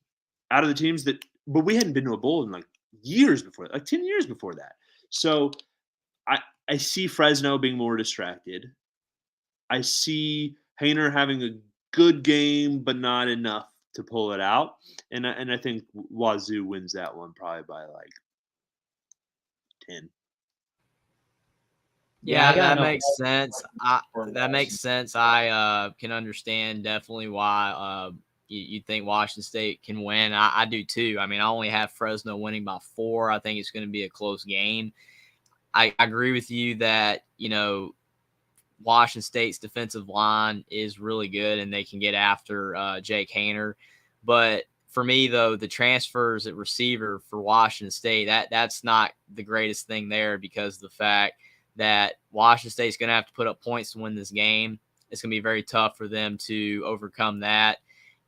Out of the teams that – but we hadn't been to a bowl in, years before – 10 years before that. So I see Fresno being more distracted. I see Hainer having a good game, but not enough to pull it out. And I think Wazoo wins that one probably by 10. Yeah, that makes sense. That makes sense. I can understand definitely why you think Washington State can win. I do too. I mean, I only have Fresno winning by 4. I think it's going to be a close game. I agree with you that, Washington State's defensive line is really good and they can get after Jake Haener. But for me, though, the transfers at receiver for Washington State, that's not the greatest thing there because of the fact that Washington State's going to have to put up points to win this game. It's going to be very tough for them to overcome that.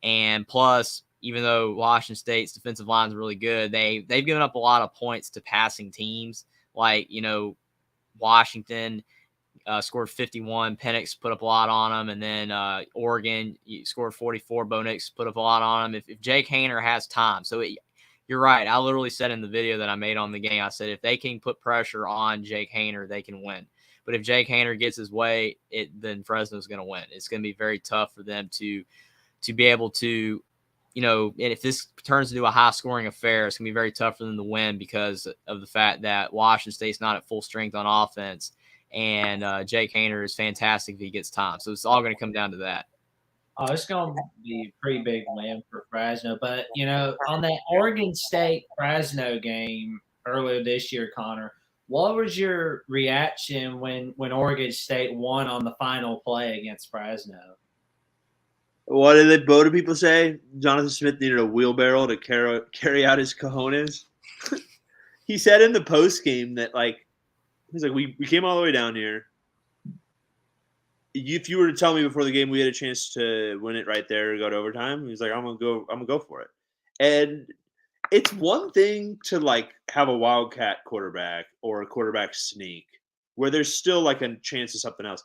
And plus, even though Washington State's defensive line is really good, they've given up a lot of points to passing teams. Washington scored 51. Penix put up a lot on them. And then Oregon scored 44. Bo Nix put up a lot on them. If Jake Haener has time. So you're right. I literally said in the video that I made on the game, I said if they can put pressure on Jake Haener, they can win. But if Jake Haener gets his way, then Fresno's going to win. It's going to be very tough for them to be able to, and if this turns into a high-scoring affair, it's going to be very tough for them to win because of the fact that Washington State's not at full strength on offense, and Jake Haener is fantastic if he gets time. So it's all going to come down to that. Oh, it's going to be a pretty big win for Fresno. But, on that Oregon State-Fresno game earlier this year, Connor, what was your reaction when Oregon State won on the final play against Fresno? What did both of people say? Jonathan Smith needed a wheelbarrow to carry out his cojones. He said in the post game that he's like, we came all the way down here. If you were to tell me before the game we had a chance to win it right there or go to overtime, he's like, I'm gonna go for it. And it's one thing to have a wildcat quarterback or a quarterback sneak where there's still a chance of something else.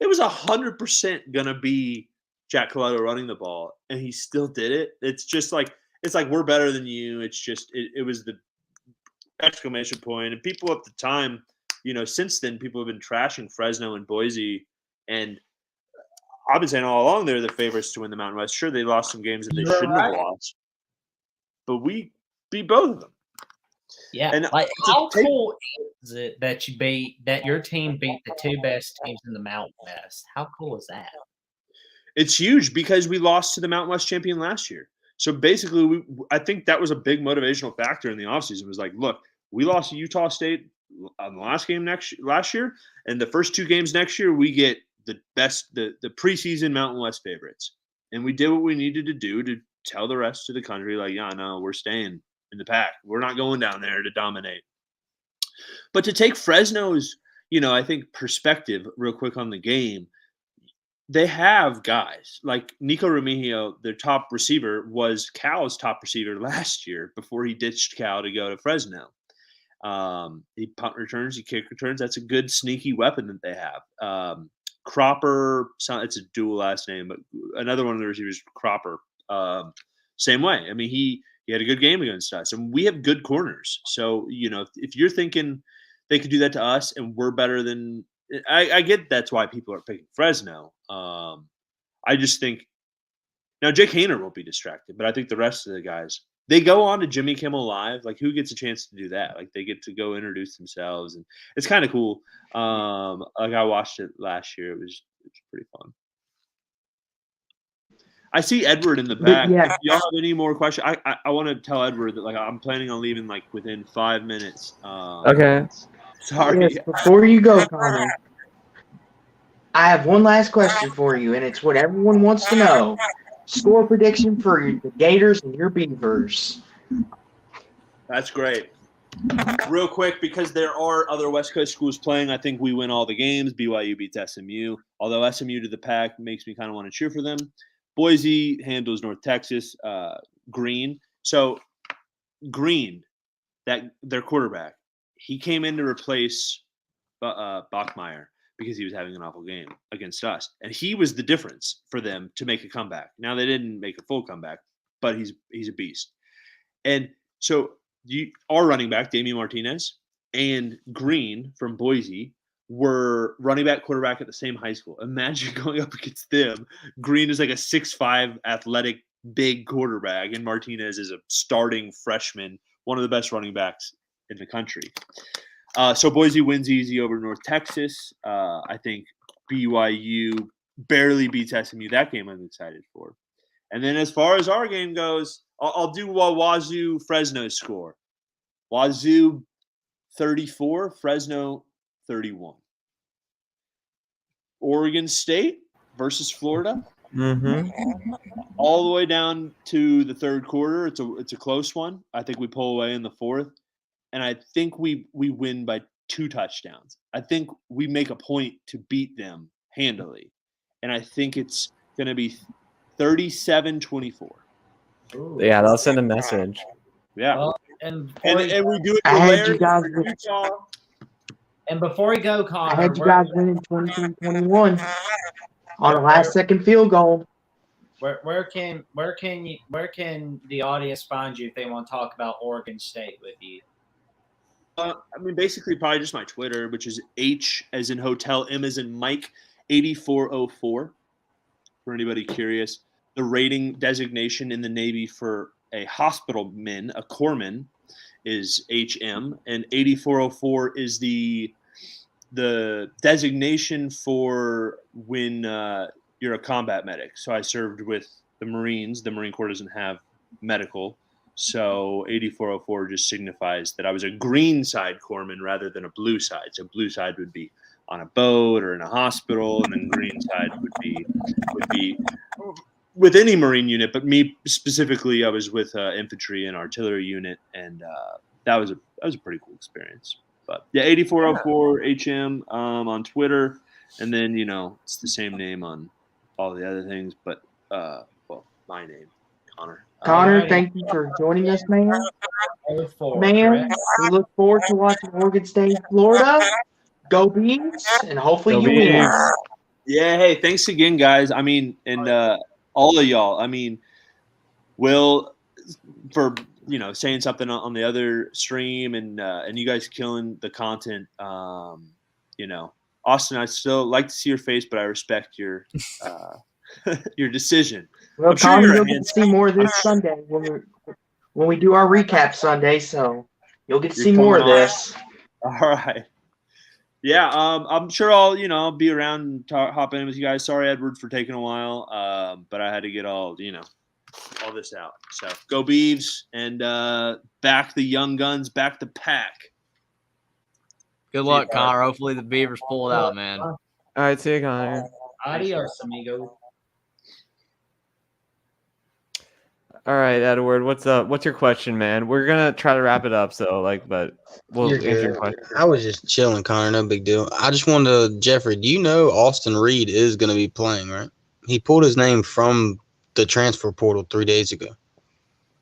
It was 100% gonna be Jack Colletto running the ball, and he still did it. It's just we're better than you. It's just it was the exclamation point. And people at the time, since then, people have been trashing Fresno and Boise, and I've been saying all along they're the favorites to win the Mountain West. Sure, they lost some games that they shouldn't have lost, but we beat both of them. Yeah, and how cool is it that your team beat the 2 best teams in the Mountain West? How cool is that? It's huge because we lost to the Mountain West champion last year. So basically, I think that was a big motivational factor in the offseason. It was look, we lost to Utah State on the last game last year, and the first 2 games next year, we get the best, the preseason Mountain West favorites. And we did what we needed to do to tell the rest of the country, yeah, no, we're staying. in the pack. We're not going down there to dominate. But to take Fresno's, I think perspective real quick on the game, they have guys like Nico Remigio, their top receiver, was Cal's top receiver last year before he ditched Cal to go to Fresno. He punt returns, he kick returns. That's a good sneaky weapon that they have. Cropper, it's a dual last name, but another one of the receivers, Cropper, same way. I mean, he had a good game against us, and we have good corners. So, if you're thinking they could do that to us and we're better than – I get that's why people are picking Fresno. I just think – now, Jake Haener will be distracted, but I think the rest of the guys – they go on to Jimmy Kimmel Live. Like, who gets a chance to do that? Like, they get to go introduce themselves, and it's kind of cool. Like, I watched it last year. It was pretty fun. I see Edward in the back. Yeah. If y'all have any more questions? I want to tell Edward that, like, I'm planning on leaving, like, within 5 minutes. Okay. Sorry. Yes, before you go, Connor, I have one last question for you, and it's what everyone wants to know. Score prediction for the Gators and your Beavers. That's great. Real quick, because there are other West Coast schools playing, I think we win all the games. BYU beats SMU. Although SMU to the pack makes me kind of want to cheer for them. Boise handles North Texas. Green. So Green, their quarterback, he came in to replace Bachmeier because he was having an awful game against us. And he was the difference for them to make a comeback. Now, they didn't make a full comeback, but he's a beast. And so our running back, Damian Martinez, and Green from Boise were running back, quarterback at the same high school. Imagine going up against them. Green is like a 6'5", athletic, big quarterback, and Martinez is a starting freshman, one of the best running backs in the country. So Boise wins easy over North Texas. I think BYU barely beats SMU. That game I'm excited for. And then as far as our game goes, I'll do Wazoo Fresno score. Wazoo 34, Fresno 31. Oregon State versus Florida. Mm-hmm. All the way down to the third quarter. It's a close one. I think we pull away in the fourth. And I think we win by 2 touchdowns. I think we make a point to beat them handily. And I think it's going to be 37-24. Yeah, they'll send a message. Yeah. Well, and we do it I had for you guys Utah. And before we go, I Connor, had you guys winning 23-21 on a last-second field goal. where can the audience find you if they want to talk about Oregon State with you? Basically probably just my Twitter, which is H as in hotel, M as in Mike, 8404. For anybody curious, the rating designation in the Navy for a hospitalman, a corpsman, is HM, and 8404 is the designation for when you're a combat medic. So I served with the Marines. The Marine Corps doesn't have medical. So 8404 just signifies that I was a green side corpsman rather than a blue side. So blue side would be on a boat or in a hospital, and then green side would be with any Marine unit. But me specifically, I was with infantry and artillery unit, and that was a pretty cool experience. But yeah, 8404 HM on Twitter, and then it's the same name on all the other things, but my name, Connor. Connor, thank you for joining us, man. Man, we look forward to watching Oregon State, Florida. Go Beavs, and hopefully Go you win. Beavs. Yeah, hey, thanks again, guys. And all of y'all. Will, for saying something on the other stream, and you guys killing the content. Austin, I still like to see your face, but I respect your your decision. Well, I'm sure Connor, you're you'll get to see more this Sunday when we do our recap Sunday, so you'll get to see more of this. All right. Yeah, I'm sure I'll be around and hop in with you guys. Sorry, Edward, for taking a while, but I had to get all this out. So go Beavs, and back the young guns, back the pack. Good luck, Connor. Hopefully the Beavers pull it out, man. All right, see you, Connor. Adios, amigo. All right, Edward, what's up? What's your question, man? We're gonna try to wrap it up, so but we'll You're answer your good. question. I was just chilling, Connor. No big deal. I just wanted to, Jeffrey, do you know Austin Reed is going to be playing, right? He pulled his name from the transfer portal 3 days ago.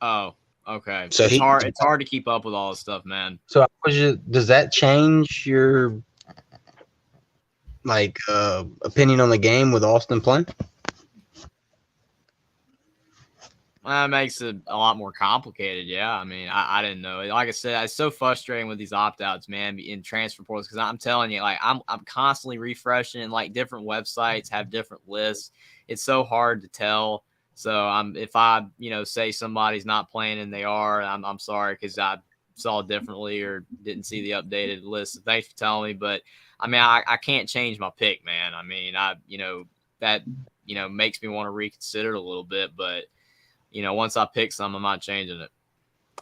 Oh, okay. So It's hard. It's hard to keep up with all this stuff, man. So does that change your opinion on the game with Austin playing? That makes it a lot more complicated. Yeah, I mean, I didn't know. Like I said, it's so frustrating with these opt-outs, man, in transfer portals, because I'm telling you, like I'm constantly refreshing, and like different websites have different lists. It's so hard to tell. So if I say somebody's not playing and they are, I'm sorry, because I saw it differently or didn't see the updated list. So thanks for telling me, but I mean, I can't change my pick, man. I mean, that makes me want to reconsider it a little bit, but. Once I pick some, I'm not changing it.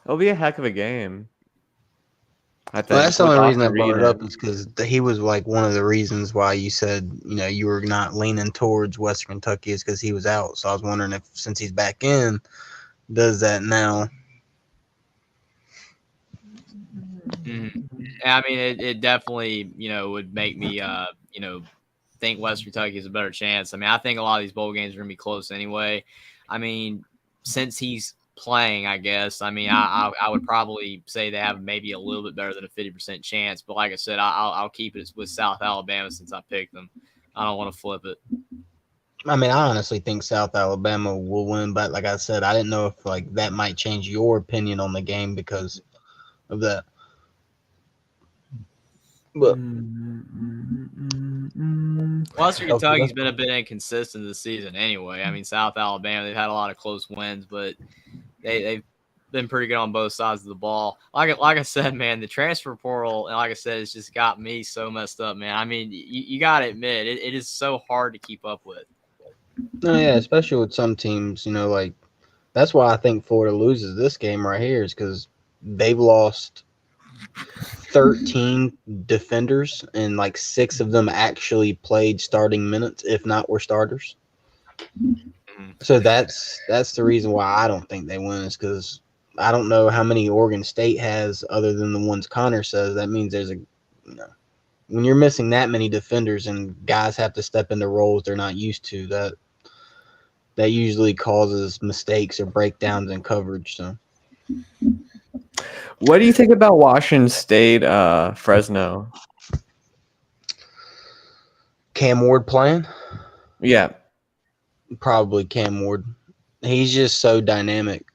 It'll be a heck of a game. I think. Well, that's the with only reason I Austin brought Reed it up in. is because he was like one of the reasons why you said, you were not leaning towards Western Kentucky is because he was out. So I was wondering if, since he's back in, does that now? I mean, it definitely, would make me, think West Kentucky is a better chance. I mean, I think a lot of these bowl games are going to be close anyway. I mean, since he's playing, I guess, I mean, I would probably say they have maybe a little bit better than a 50% chance. But like I said, I'll keep it with South Alabama since I picked them. I don't want to flip it. I mean, I honestly think South Alabama will win, but like I said, I didn't know if that might change your opinion on the game because of that. But Western Kentucky's been a bit inconsistent this season anyway. I mean, South Alabama, they've had a lot of close wins, but they've been pretty good on both sides of the ball. Like I said, man, the transfer portal, and like I said, it's just got me so messed up, man. I mean, you got to admit, it is so hard to keep up with. no, yeah, especially with some teams, that's why I think Florida loses this game right here is because they've lost 13 defenders and 6 of them actually played starting minutes, if not were starters. So that's the reason why I don't think they win is because I don't know how many Oregon State has other than the ones Connor says. That means there's when you're missing that many defenders and guys have to step into roles they're not used to, that usually causes mistakes or breakdowns in coverage. So what do you think about Washington State, Fresno? Cam Ward playing? Yeah. Probably Cam Ward. He's just so dynamic.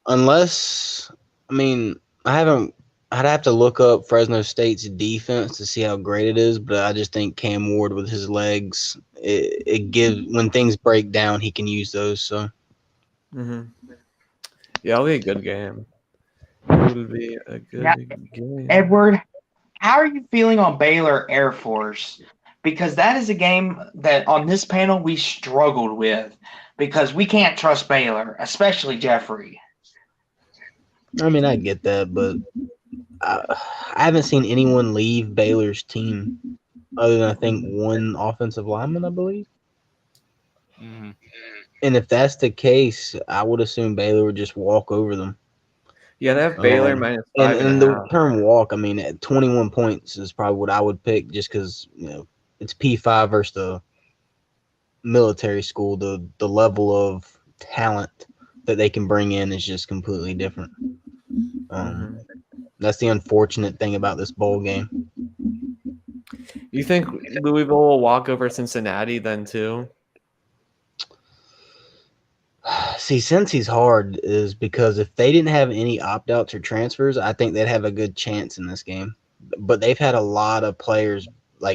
Unless, I mean, I'd have to look up Fresno State's defense to see how great it is, but I just think Cam Ward with his legs, it gives, when things break down, he can use those. So, Yeah, it'll be a good game. It'll be a good game. Edward, how are you feeling on Baylor Air Force? Because that is a game that on this panel we struggled with because we can't trust Baylor, especially Jeffrey. I mean, I get that, but I haven't seen anyone leave Baylor's team other than I think one offensive lineman, I believe. Mm-hmm. And if that's the case, I would assume Baylor would just walk over them. Yeah, they have Baylor minus 5.5. And the term walk, I mean, at 21 points is probably what I would pick just because, it's P5 versus the military school. The level of talent that they can bring in is just completely different. That's the unfortunate thing about this bowl game. You think Louisville will walk over Cincinnati then too? See, Cincy's hard is because if they didn't have any opt-outs or transfers, I think they'd have a good chance in this game. But they've had a lot of players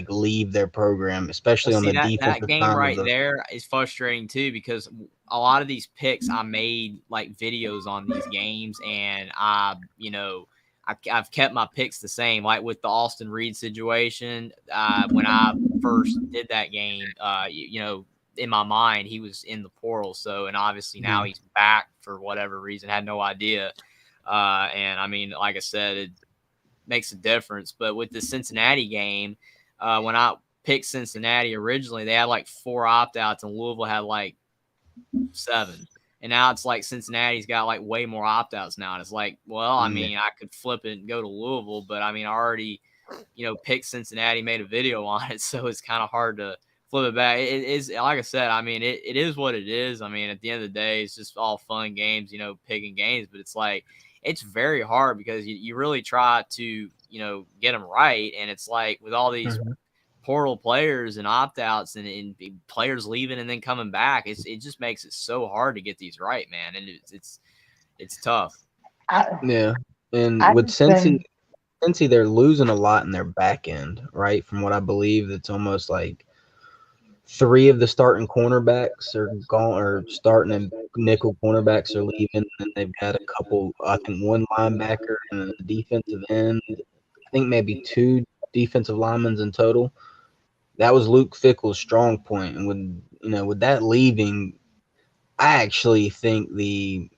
leave their program, especially on the defensive that game side right there is frustrating too because a lot of these picks I made videos on these games and I've kept my picks the same. Like with the Austin Reed situation, when I first did that game, in my mind he was in the portal. So and obviously now he's back for whatever reason. Had no idea. And I mean, like I said, it makes a difference. But with the Cincinnati game. When I picked Cincinnati originally, they had 4 opt-outs, and Louisville had 7. And now it's like Cincinnati's got like way more opt-outs now. And it's like, well, I mean, I could flip it and go to Louisville, but I mean, I already, picked Cincinnati, made a video on it. So it's kind of hard to flip it back. It is, like I said, I mean, it is what it is. I mean, at the end of the day, it's just all fun games, picking games, but it's like, it's very hard because you really try to, get them right. And it's like with all these portal players and opt-outs and players leaving and then coming back, it just makes it so hard to get these right, man. And it's tough. Yeah. And with Cincy, they're losing a lot in their back end, right? From what I believe, it's almost like 3 of the starting cornerbacks are gone, or starting and nickel cornerbacks are leaving, and they've got a couple, I think 1 linebacker and a defensive end. I think maybe 2 defensive linemen in total. That was Luke Fickell's strong point, and with that leaving, I actually think the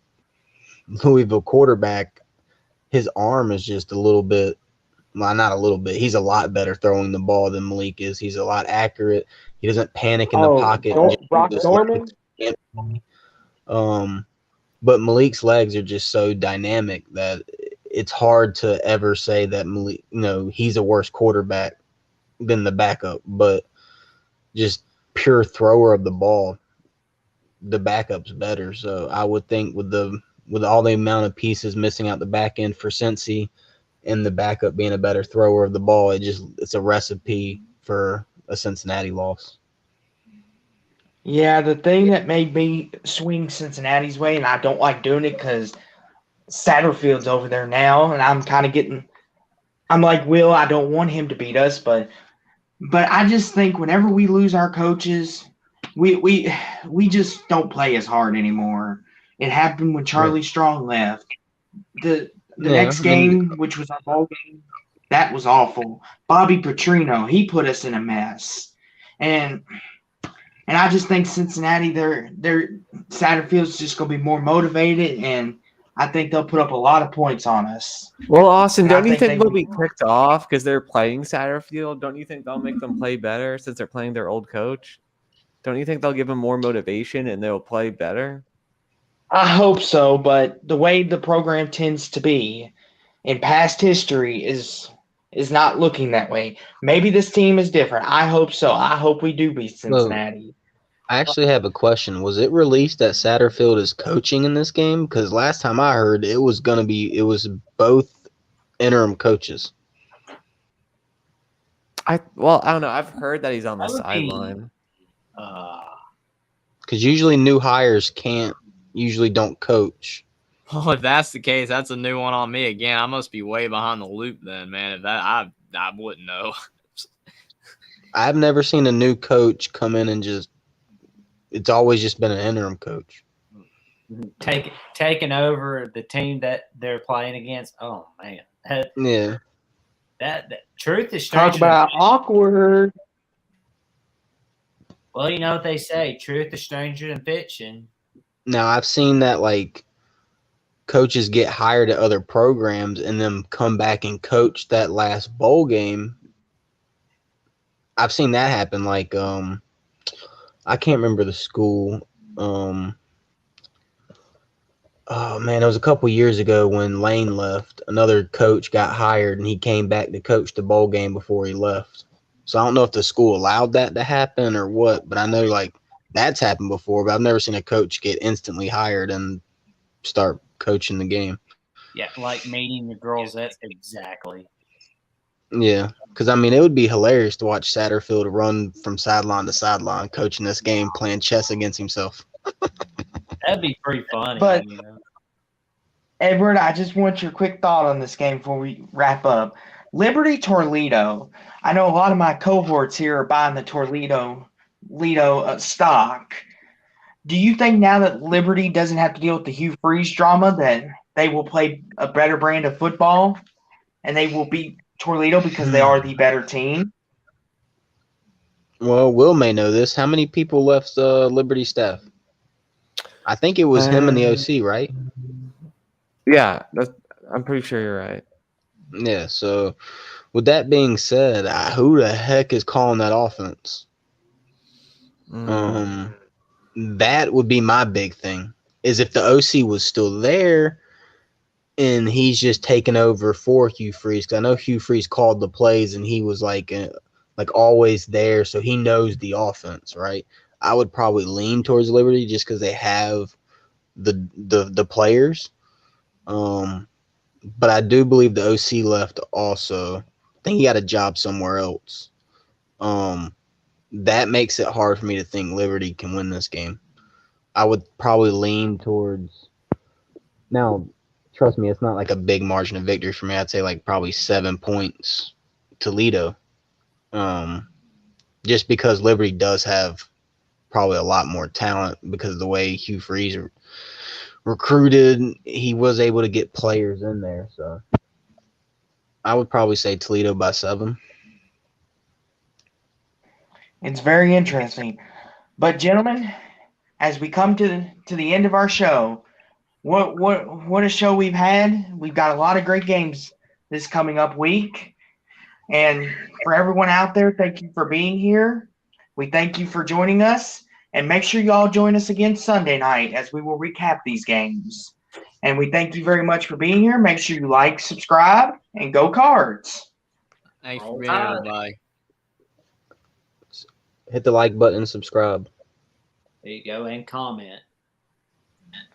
Louisville quarterback, his arm is just a little bit, well, not a little bit. He's a lot better throwing the ball than Malik is. He's a lot accurate. He doesn't panic in the pocket. Brock Norman? But Malik's legs are just so dynamic that it's hard to ever say that Malik, he's a worse quarterback than the backup. But just pure thrower of the ball, the backup's better. So I would think with all the amount of pieces missing out the back end for Cincy and the backup being a better thrower of the ball, it's a recipe for a Cincinnati loss. Yeah, the thing that made me swing Cincinnati's way, and I don't like doing it because Satterfield's over there now, and I'm like, Will, I don't want him to beat us, but I just think whenever we lose our coaches, we just don't play as hard anymore. It happened when Charlie Strong left. The next game, which was our bowl game, that was awful. Bobby Petrino, he put us in a mess. And I just think Cincinnati, their Satterfield's just going to be more motivated, and I think they'll put up a lot of points on us. Well, Austin, don't you think they'll be kicked off because they're playing Satterfield? Don't you think they'll make them play better since they're playing their old coach? Don't you think they'll give them more motivation and they'll play better? I hope so, but the way the program tends to be in past history is not looking that way. Maybe this team is different. I hope so. I hope we do beat Cincinnati. I actually have a question. Was it released that Satterfield is coaching in this game? Because last time I heard it was both interim coaches. I don't know. I've heard that he's on the sideline. Because usually new hires don't coach. Well, if that's the case, that's a new one on me again. I must be way behind the loop then, man. If that I wouldn't know. I've never seen a new coach come in and it's always just been an interim coach. Taking over the team that they're playing against. Oh man. That truth is strange. Talk about awkward. Well, you know what they say, truth is stranger than fiction. Now, I've seen that coaches get hired at other programs and then come back and coach that last bowl game. I've seen that happen. I can't remember the school. Oh man, it was a couple years ago when Lane left. Another coach got hired and he came back to coach the bowl game before he left. So I don't know if the school allowed that to happen or what, but I know that's happened before, but I've never seen a coach get instantly hired and start coaching the game. Yeah, like meeting the girls. That's exactly. Yeah, because it would be hilarious to watch Satterfield run from sideline to sideline, coaching this game, playing chess against himself. That'd be pretty funny. But Edward, I just want your quick thought on this game before we wrap up. Liberty Toledo. I know a lot of my cohorts here are buying the Toledo stock. Do you think now that Liberty doesn't have to deal with the Hugh Freeze drama that they will play a better brand of football and they will beat Toledo because they are the better team? Well, Will may know this. How many people left Liberty staff? I think it was him and the OC, right? Yeah, I'm pretty sure you're right. Yeah, so with that being said, who the heck is calling that offense? that would be my big thing. Is if the OC was still there, and he's just taken over for Hugh Freeze. Because I know Hugh Freeze called the plays, and he was like always there, so he knows the offense, right? I would probably lean towards Liberty just because they have the players. But I do believe the OC left also. I think he got a job somewhere else. That makes it hard for me to think Liberty can win this game. I would probably lean towards. Now, trust me, it's not like a big margin of victory for me. I'd say like probably 7 points Toledo. Just because Liberty does have probably a lot more talent because of the way Hugh Freeze recruited, he was able to get players in there. So I would probably say Toledo by 7. It's very interesting. But gentlemen, as we come to the end of our show, what a show we've had. We've got a lot of great games this coming up week. And for everyone out there, thank you for being here. We thank you for joining us. And make sure you all join us again Sunday night as we will recap these games. And we thank you very much for being here. Make sure you like, subscribe, and go Cards. Thanks Roll for being here, Tide. everybody. Hit the like button and subscribe. There you go, and comment.